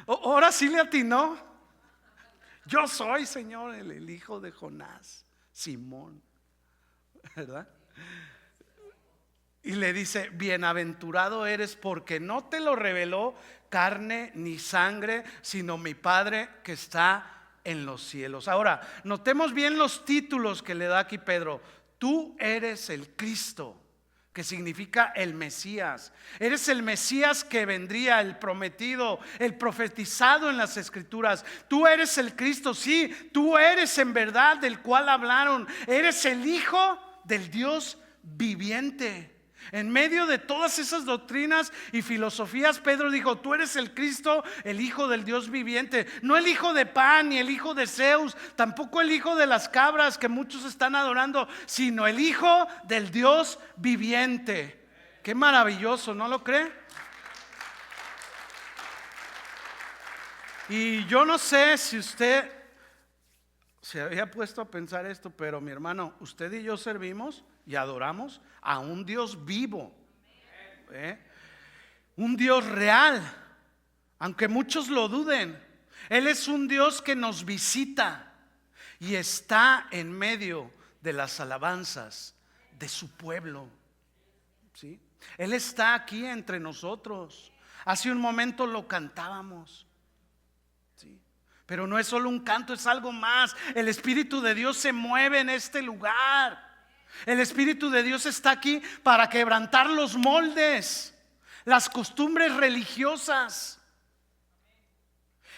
Speaker 2: Ahora sí le atinó. Yo soy, Señor, el hijo de Jonás, Simón, ¿verdad? Y le dice: bienaventurado eres porque no te lo reveló carne ni sangre, sino mi Padre que está en los cielos. Ahora, notemos bien los títulos que le da aquí Pedro. Tú eres el Cristo, que significa el Mesías. Eres el Mesías que vendría, el prometido, el profetizado en las Escrituras. Tú eres el Cristo, sí, tú eres en verdad del cual hablaron. Eres el Hijo del Dios viviente. En medio de todas esas doctrinas y filosofías, Pedro dijo: tú eres el Cristo, el Hijo del Dios viviente. No el hijo de Pan, ni el hijo de Zeus, tampoco el hijo de las cabras que muchos están adorando, sino el Hijo del Dios viviente. Qué maravilloso, ¿no lo cree? Y yo no sé si usted se había puesto a pensar esto, pero mi hermano, usted y yo servimos y adoramos a un Dios vivo, un Dios real, aunque muchos lo duden. Él es un Dios que nos visita y está en medio de las alabanzas de su pueblo, ¿sí? Él está aquí entre nosotros. Hace un momento lo cantábamos, ¿sí? Pero no es solo un canto, es algo más. El Espíritu de Dios se mueve en este lugar. El Espíritu de Dios está aquí para quebrantar los moldes, las costumbres religiosas.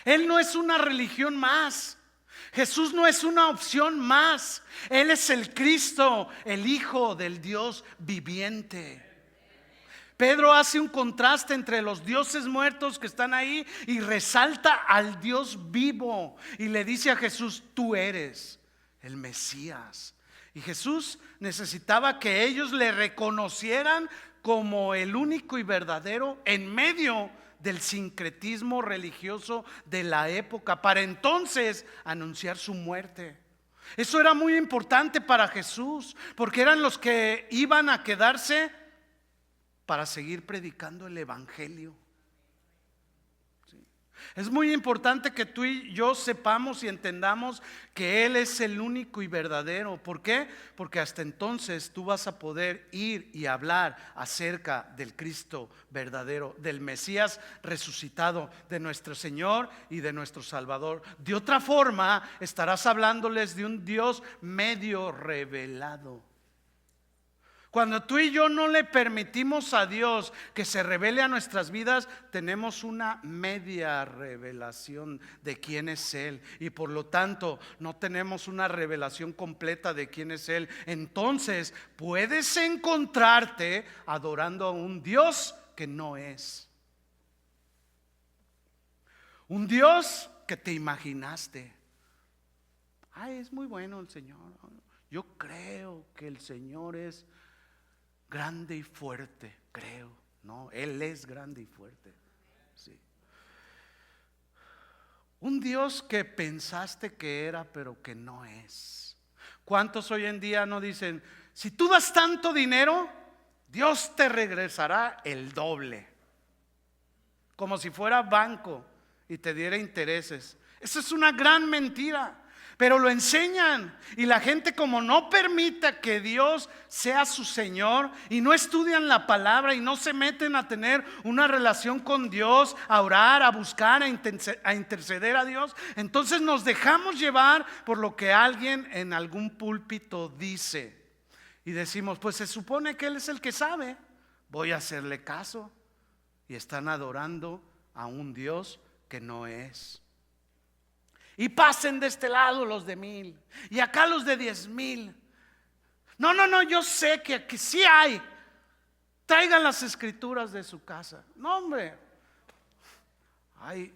Speaker 2: Él no es una religión más. Jesús no es una opción más. Él es el Cristo, el Hijo del Dios viviente. Pedro hace un contraste entre los dioses muertos que están ahí y resalta al Dios vivo y le dice a Jesús: tú eres el Mesías. Y Jesús necesitaba que ellos le reconocieran como el único y verdadero en medio del sincretismo religioso de la época, para entonces anunciar su muerte. Eso era muy importante para Jesús, porque eran los que iban a quedarse para seguir predicando el evangelio. ¿Sí? Es muy importante que tú y yo sepamos y entendamos que Él es el único y verdadero. ¿Por qué? Porque hasta entonces tú vas a poder ir y hablar acerca del Cristo verdadero, del Mesías resucitado, de nuestro Señor y de nuestro Salvador. De otra forma, estarás hablándoles de un Dios medio revelado. Cuando tú y yo no le permitimos a Dios que se revele a nuestras vidas, tenemos una media revelación de quién es Él, y por lo tanto no tenemos una revelación completa de quién es Él. Entonces puedes encontrarte adorando a un Dios que no es, un Dios que te imaginaste. Ay, es muy bueno el Señor. Yo creo que el Señor es grande y fuerte, creo. No, Él es grande y fuerte. Sí. Un Dios que pensaste que era, pero que no es. ¿Cuántos hoy en día no dicen: si tú das tanto dinero, Dios te regresará el doble? Como si fuera banco y te diera intereses. Eso es una gran mentira. Pero lo enseñan, y la gente, como no permite que Dios sea su Señor y no estudian la palabra y no se meten a tener una relación con Dios, a orar, a buscar, a interceder a Dios, entonces nos dejamos llevar por lo que alguien en algún púlpito dice y decimos: pues se supone que Él es el que sabe, voy a hacerle caso. Y están adorando a un Dios que no es. Y pasen de este lado los de 1000 y acá los de 10,000. No, yo sé que aquí sí hay. Traigan las escrituras de su casa. No, hombre. Ay,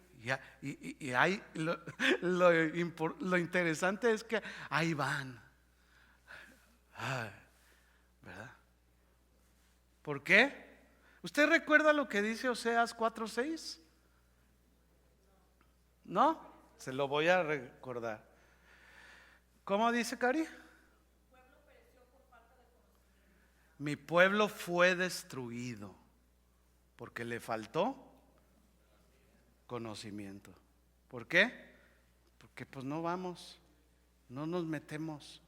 Speaker 2: y hay, lo interesante es que ahí van. Ay, ¿verdad? ¿Por qué? ¿Usted recuerda lo que dice Oseas 4:6? ¿No? Se lo voy a recordar. ¿Cómo dice, Cari? Mi pueblo fue destruido porque le faltó conocimiento. ¿Por qué? Porque pues no vamos, no nos metemos.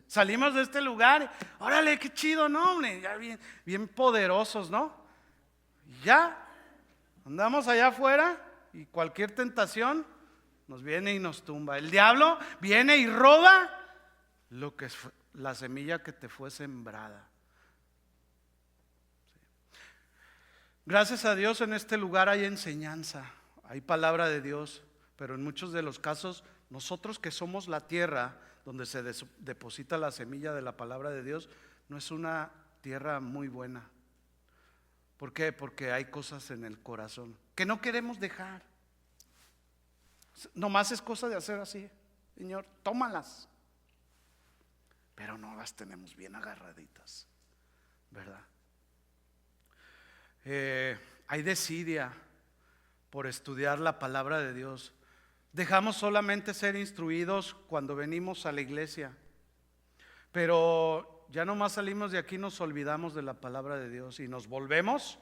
Speaker 2: Salimos de este lugar, órale, qué chido, ¿no, hombre? Ya bien poderosos, ¿no? Ya andamos allá afuera y cualquier tentación nos viene y nos tumba. El diablo viene y roba lo que es la semilla que te fue sembrada. Gracias a Dios, en este lugar hay enseñanza, hay palabra de Dios, pero en muchos de los casos nosotros que somos la tierra donde se deposita la semilla de la palabra de Dios, no es una tierra muy buena. ¿Por qué? Porque hay cosas en el corazón que no queremos dejar. Nomás es cosa de hacer así: Señor, tómalas, pero no las tenemos bien agarraditas, ¿verdad? Hay desidia por estudiar la palabra de Dios. Dejamos solamente ser instruidos cuando venimos a la iglesia, pero ya nomás salimos de aquí, nos olvidamos de la palabra de Dios y nos volvemos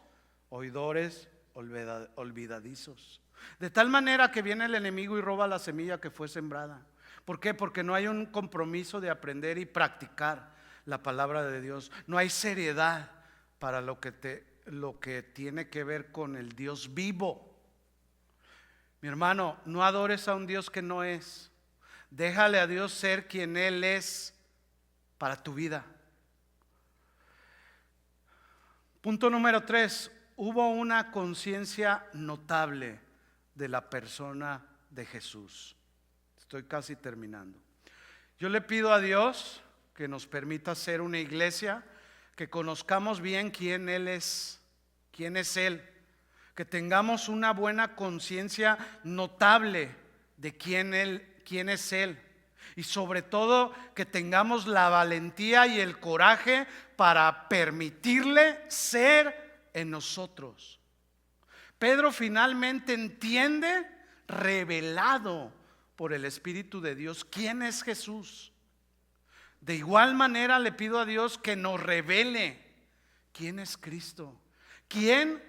Speaker 2: oidores olvidadizos. De tal manera que viene el enemigo y roba la semilla que fue sembrada. ¿Por qué? Porque no hay un compromiso de aprender y practicar la palabra de Dios. No hay seriedad para lo que tiene que ver con el Dios vivo. Mi hermano, no adores a un Dios que no es. Déjale a Dios ser quien Él es para tu vida. Punto número 3. Hubo una conciencia notable de la persona de Jesús. Estoy casi terminando. Yo le pido a Dios que nos permita ser una iglesia que conozcamos bien quién Él es, quién es Él, que tengamos una buena conciencia notable de quién es Él, y sobre todo que tengamos la valentía y el coraje para permitirle ser en nosotros. Pedro finalmente entiende, revelado por el Espíritu de Dios, quién es Jesús. De igual manera le pido a Dios que nos revele quién es Cristo, quién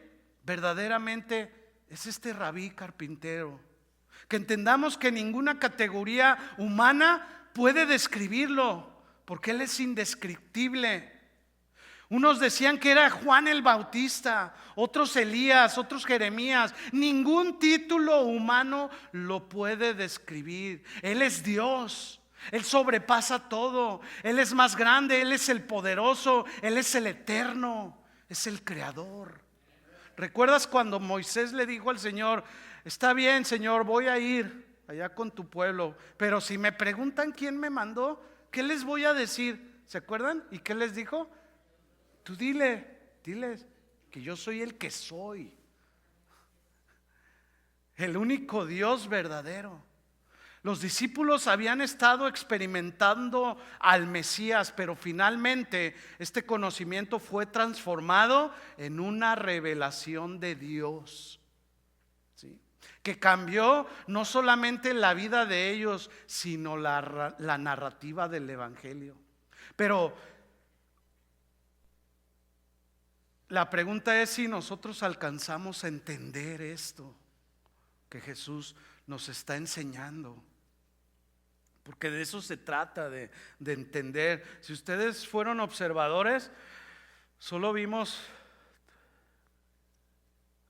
Speaker 2: verdaderamente es este rabí carpintero. Que entendamos que ninguna categoría humana puede describirlo, porque Él es indescriptible. Unos decían que era Juan el Bautista, otros Elías, otros Jeremías. Ningún título humano lo puede describir. Él es Dios, Él sobrepasa todo. Él es más grande, Él es el poderoso, Él es el eterno, es el creador. ¿Recuerdas cuando Moisés le dijo al Señor: está bien, Señor, voy a ir allá con tu pueblo, pero si me preguntan quién me mandó, ¿qué les voy a decir? ¿Se acuerdan? ¿Y qué les dijo? Tú diles que yo soy el que soy, el único Dios verdadero. Los discípulos habían estado experimentando al Mesías, pero finalmente este conocimiento fue transformado en una revelación de Dios, ¿sí? Que cambió no solamente la vida de ellos, sino la narrativa del Evangelio. Pero la pregunta es si nosotros alcanzamos a entender esto que Jesús nos está enseñando. Porque de eso se trata, de entender. Si ustedes fueron observadores, solo vimos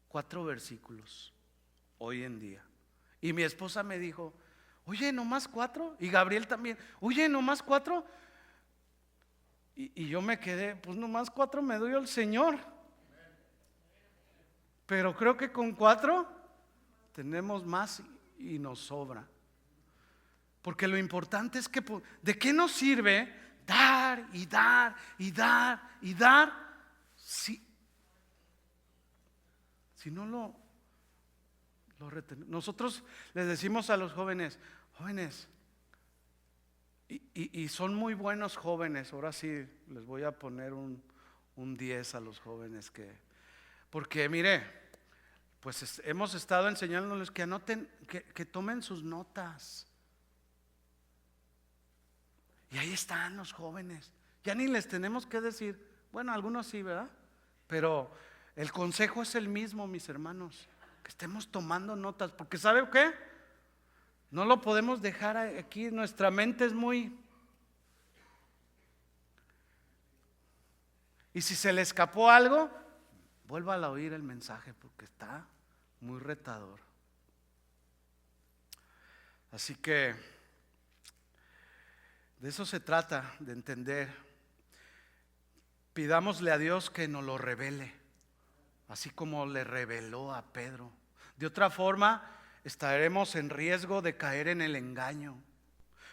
Speaker 2: 4 versículos hoy en día. Y mi esposa me dijo: oye, ¿nomás 4? Y Gabriel también: oye, ¿nomás 4? Y yo me quedé, pues nomás 4 me dio el Señor. Pero creo que con 4 tenemos más y nos sobra. Porque lo importante es que, ¿de qué nos sirve dar y dar y dar y dar si no lo retenemos? Nosotros les decimos a los jóvenes, y son muy buenos jóvenes. Ahora sí les voy a poner un 10 a los jóvenes, porque mire, pues hemos estado enseñándoles que anoten, que tomen sus notas. Y ahí están los jóvenes. Ya ni les tenemos que decir. Bueno, algunos sí, ¿verdad? Pero el consejo es el mismo, mis hermanos. Que estemos tomando notas. Porque ¿sabe qué? No lo podemos dejar aquí. Nuestra mente es muy... Y si se le escapó algo, vuélvala a oír el mensaje, porque está muy retador. Así que de eso se trata, de entender. Pidámosle a Dios que nos lo revele, así como le reveló a Pedro. De otra forma, estaremos en riesgo de caer en el engaño.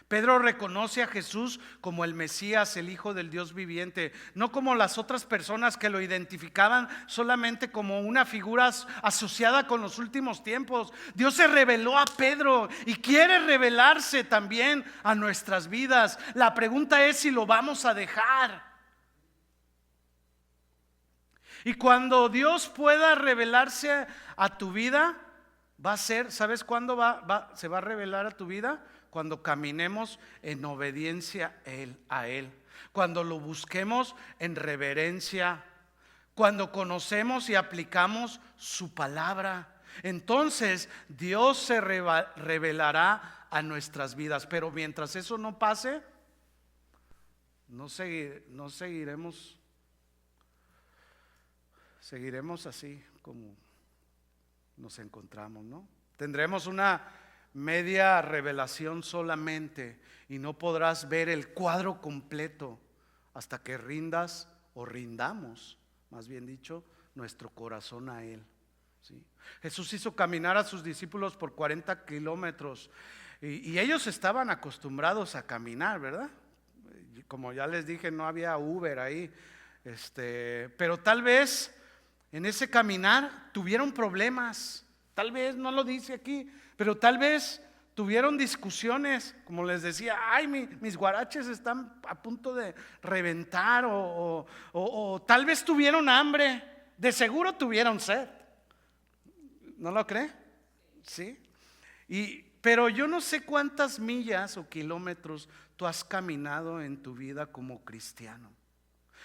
Speaker 2: Pedro reconoce a Jesús como el Mesías, el Hijo del Dios viviente, no como las otras personas que lo identificaban solamente como una figura asociada con los últimos tiempos. Dios se reveló a Pedro y quiere revelarse también a nuestras vidas. La pregunta es si lo vamos a dejar. Y cuando Dios pueda revelarse a tu vida, va a ser, ¿sabes cuándo se va a revelar a tu vida? Cuando caminemos en obediencia a Él, cuando lo busquemos en reverencia, cuando conocemos y aplicamos su palabra. Entonces Dios se revelará a nuestras vidas. Pero mientras eso no pase, no seguiremos así como nos encontramos, ¿no? Tendremos una media revelación solamente y no podrás ver el cuadro completo hasta que rindas o rindamos, más bien dicho, nuestro corazón a Él, ¿sí? Jesús hizo caminar a sus discípulos por 40 kilómetros y ellos estaban acostumbrados a caminar, ¿verdad? Como ya les dije, no había Uber ahí, pero tal vez en ese caminar tuvieron problemas. Tal vez, no lo dice aquí, pero tal vez tuvieron discusiones, como les decía, ay, mis guaraches están a punto de reventar, o tal vez tuvieron hambre, de seguro tuvieron sed. ¿No lo cree? Sí. Pero yo no sé cuántas millas o kilómetros tú has caminado en tu vida como cristiano.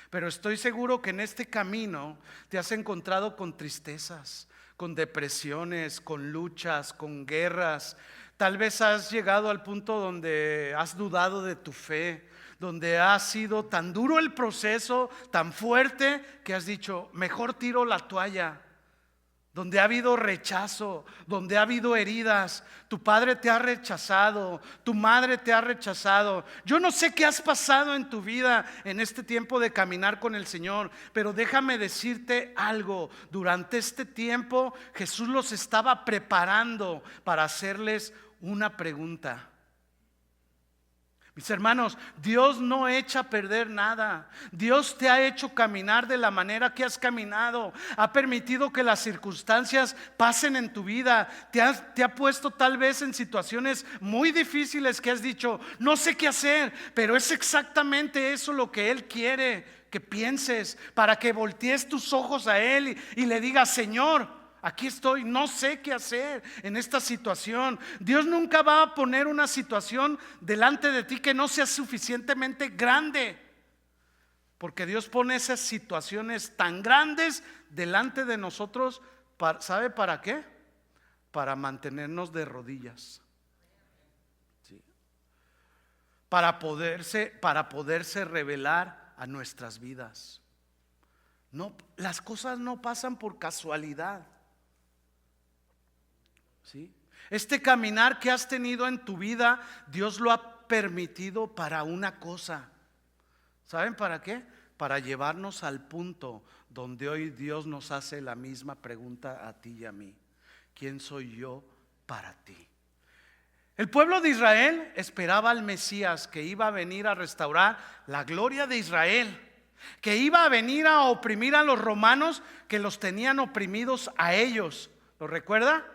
Speaker 2: Pero estoy seguro que en este camino te has encontrado con tristezas, con depresiones, con luchas, con guerras. Tal vez has llegado al punto donde has dudado de tu fe, donde ha sido tan duro el proceso, tan fuerte, que has dicho, mejor tiro la toalla. Donde ha habido rechazo, donde ha habido heridas, tu padre te ha rechazado, tu madre te ha rechazado. Yo no sé qué has pasado en tu vida en este tiempo de caminar con el Señor, pero déjame decirte algo. Durante este tiempo Jesús los estaba preparando para hacerles una pregunta. Mis hermanos, Dios no echa a perder nada. Dios te ha hecho caminar de la manera que has caminado. Ha permitido que las circunstancias pasen en tu vida. Te ha puesto tal vez en situaciones muy difíciles que has dicho, no sé qué hacer, pero es exactamente eso lo que Él quiere que pienses, para que voltees tus ojos a Él y le digas, Señor, aquí estoy, no sé qué hacer en esta situación. Dios nunca va a poner una situación delante de ti que no sea suficientemente grande, porque Dios pone esas situaciones tan grandes delante de nosotros. ¿Sabe para qué? Para mantenernos de rodillas, ¿sí? Para poderse revelar a nuestras vidas. No, las cosas no pasan por casualidad. ¿Sí? Este caminar que has tenido en tu vida, Dios lo ha permitido para una cosa. ¿Saben para qué? Para llevarnos al punto donde hoy Dios nos hace la misma pregunta a ti y a mí. ¿Quién soy yo para ti? El pueblo de Israel esperaba al Mesías que iba a venir a restaurar la gloria de Israel, que iba a venir a oprimir a los romanos que los tenían oprimidos a ellos. ¿Lo recuerda?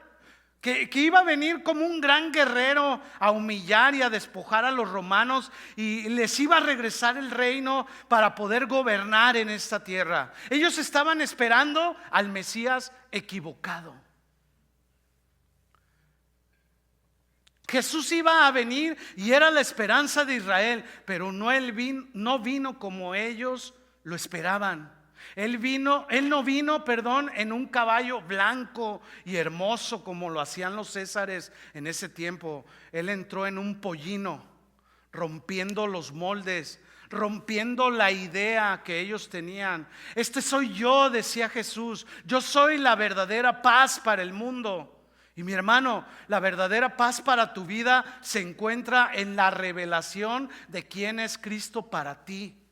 Speaker 2: Que iba a venir como un gran guerrero a humillar y a despojar a los romanos, y les iba a regresar el reino para poder gobernar en esta tierra. Ellos estaban esperando al Mesías equivocado. Jesús iba a venir y era la esperanza de Israel, pero no vino como ellos lo esperaban. Él no vino, en un caballo blanco y hermoso como lo hacían los césares en ese tiempo. Él entró en un pollino, rompiendo los moldes, rompiendo la idea que ellos tenían. Este soy yo, decía Jesús, yo soy la verdadera paz para el mundo. Y mi hermano, la verdadera paz para tu vida se encuentra en la revelación de quién es Cristo para ti.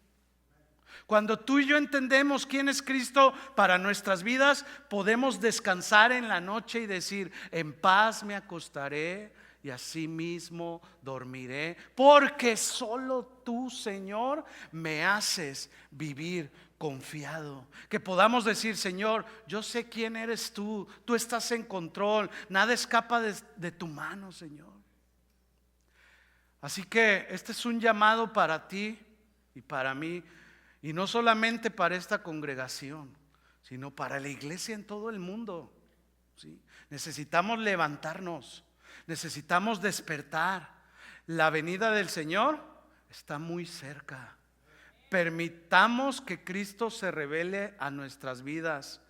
Speaker 2: Cuando tú y yo entendemos quién es Cristo para nuestras vidas, podemos descansar en la noche y decir, en paz me acostaré y así mismo dormiré, porque solo tú, Señor, me haces vivir confiado. Que podamos decir, Señor, yo sé quién eres tú, tú estás en control, nada escapa de tu mano, Señor. Así que este es un llamado para ti y para mí. Y no solamente para esta congregación, sino para la iglesia en todo el mundo, ¿sí? Necesitamos levantarnos, necesitamos despertar. La venida del Señor está muy cerca. Permitamos que Cristo se revele a nuestras vidas.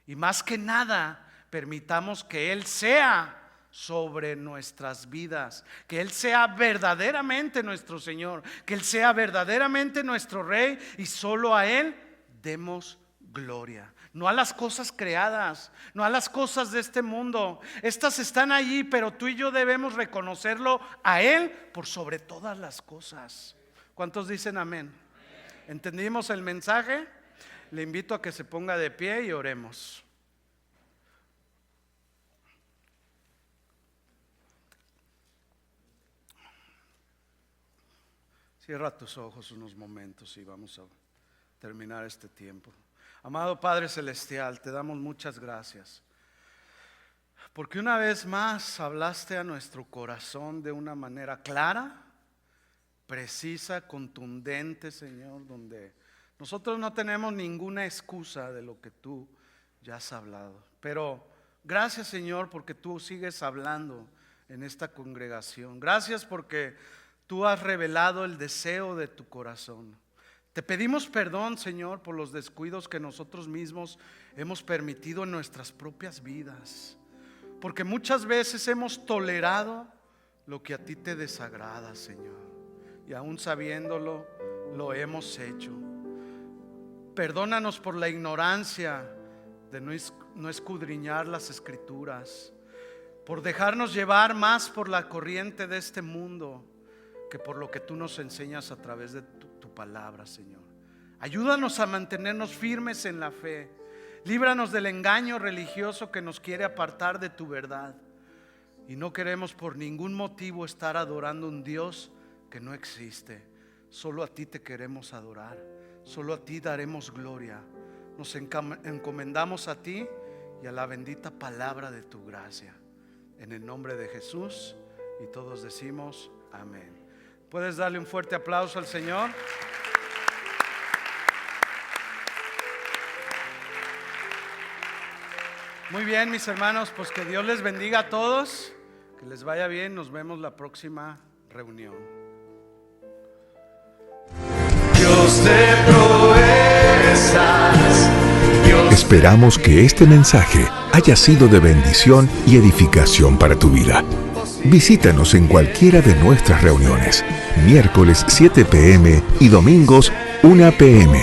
Speaker 2: Y más que nada, permitamos que Él sea sobre nuestras vidas, que Él sea verdaderamente nuestro Señor, que Él sea verdaderamente nuestro Rey, y solo a Él demos gloria. No a las cosas creadas, no a las cosas de este mundo. Estas están allí, pero tú y yo debemos reconocerlo a Él por sobre todas las cosas. ¿Cuántos dicen amén? ¿Entendimos el mensaje? Le invito a que se ponga de pie y oremos. Cierra tus ojos unos momentos y vamos a terminar este tiempo. Amado Padre Celestial, te damos muchas gracias, porque una vez más hablaste a nuestro corazón de una manera clara, precisa, contundente, Señor, donde nosotros no tenemos ninguna excusa de lo que tú ya has hablado. Pero gracias, Señor, porque tú sigues hablando en esta congregación. Gracias porque tú has revelado el deseo de tu corazón. Te pedimos perdón, Señor, por los descuidos que nosotros mismos hemos permitido en nuestras propias vidas, porque muchas veces hemos tolerado lo que a ti te desagrada, Señor, y aún sabiéndolo, lo hemos hecho. Perdónanos por la ignorancia de no escudriñar las Escrituras, por dejarnos llevar más por la corriente de este mundo que por lo que tú nos enseñas a través de tu palabra, Señor. Ayúdanos a mantenernos firmes en la fe. Líbranos del engaño religioso que nos quiere apartar de tu verdad. Y no queremos por ningún motivo estar adorando un Dios que no existe. Solo a ti te queremos adorar. Solo a ti daremos gloria. Nos encomendamos a ti y a la bendita palabra de tu gracia. En el nombre de Jesús, y todos decimos amén. ¿Puedes darle un fuerte aplauso al Señor? Muy bien, mis hermanos, pues que Dios les bendiga a todos, que les vaya bien. Nos vemos la próxima reunión.
Speaker 3: Dios de proezas,
Speaker 1: Esperamos que este mensaje haya sido de bendición y edificación para tu vida. Visítanos en cualquiera de nuestras reuniones, miércoles 7 p.m. y domingos 1 p.m.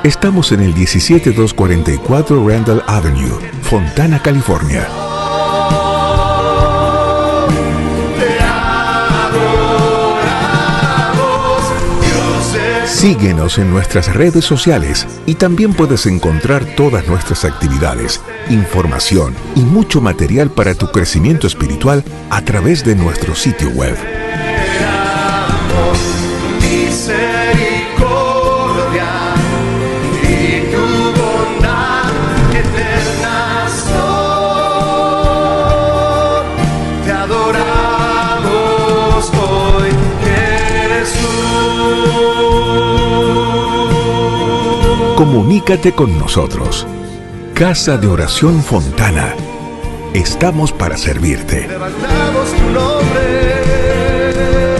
Speaker 1: Estamos en el 17244 Randall Avenue, Fontana, California. Síguenos en nuestras redes sociales y también puedes encontrar todas nuestras actividades, información y mucho material para tu crecimiento espiritual a través de nuestro sitio web.
Speaker 3: misericordia y tu bondad eterna son. Te adoramos hoy, Jesús.
Speaker 1: Comunícate con nosotros. Casa de Oración Fontana. Estamos para servirte.
Speaker 3: Levantamos tu nombre.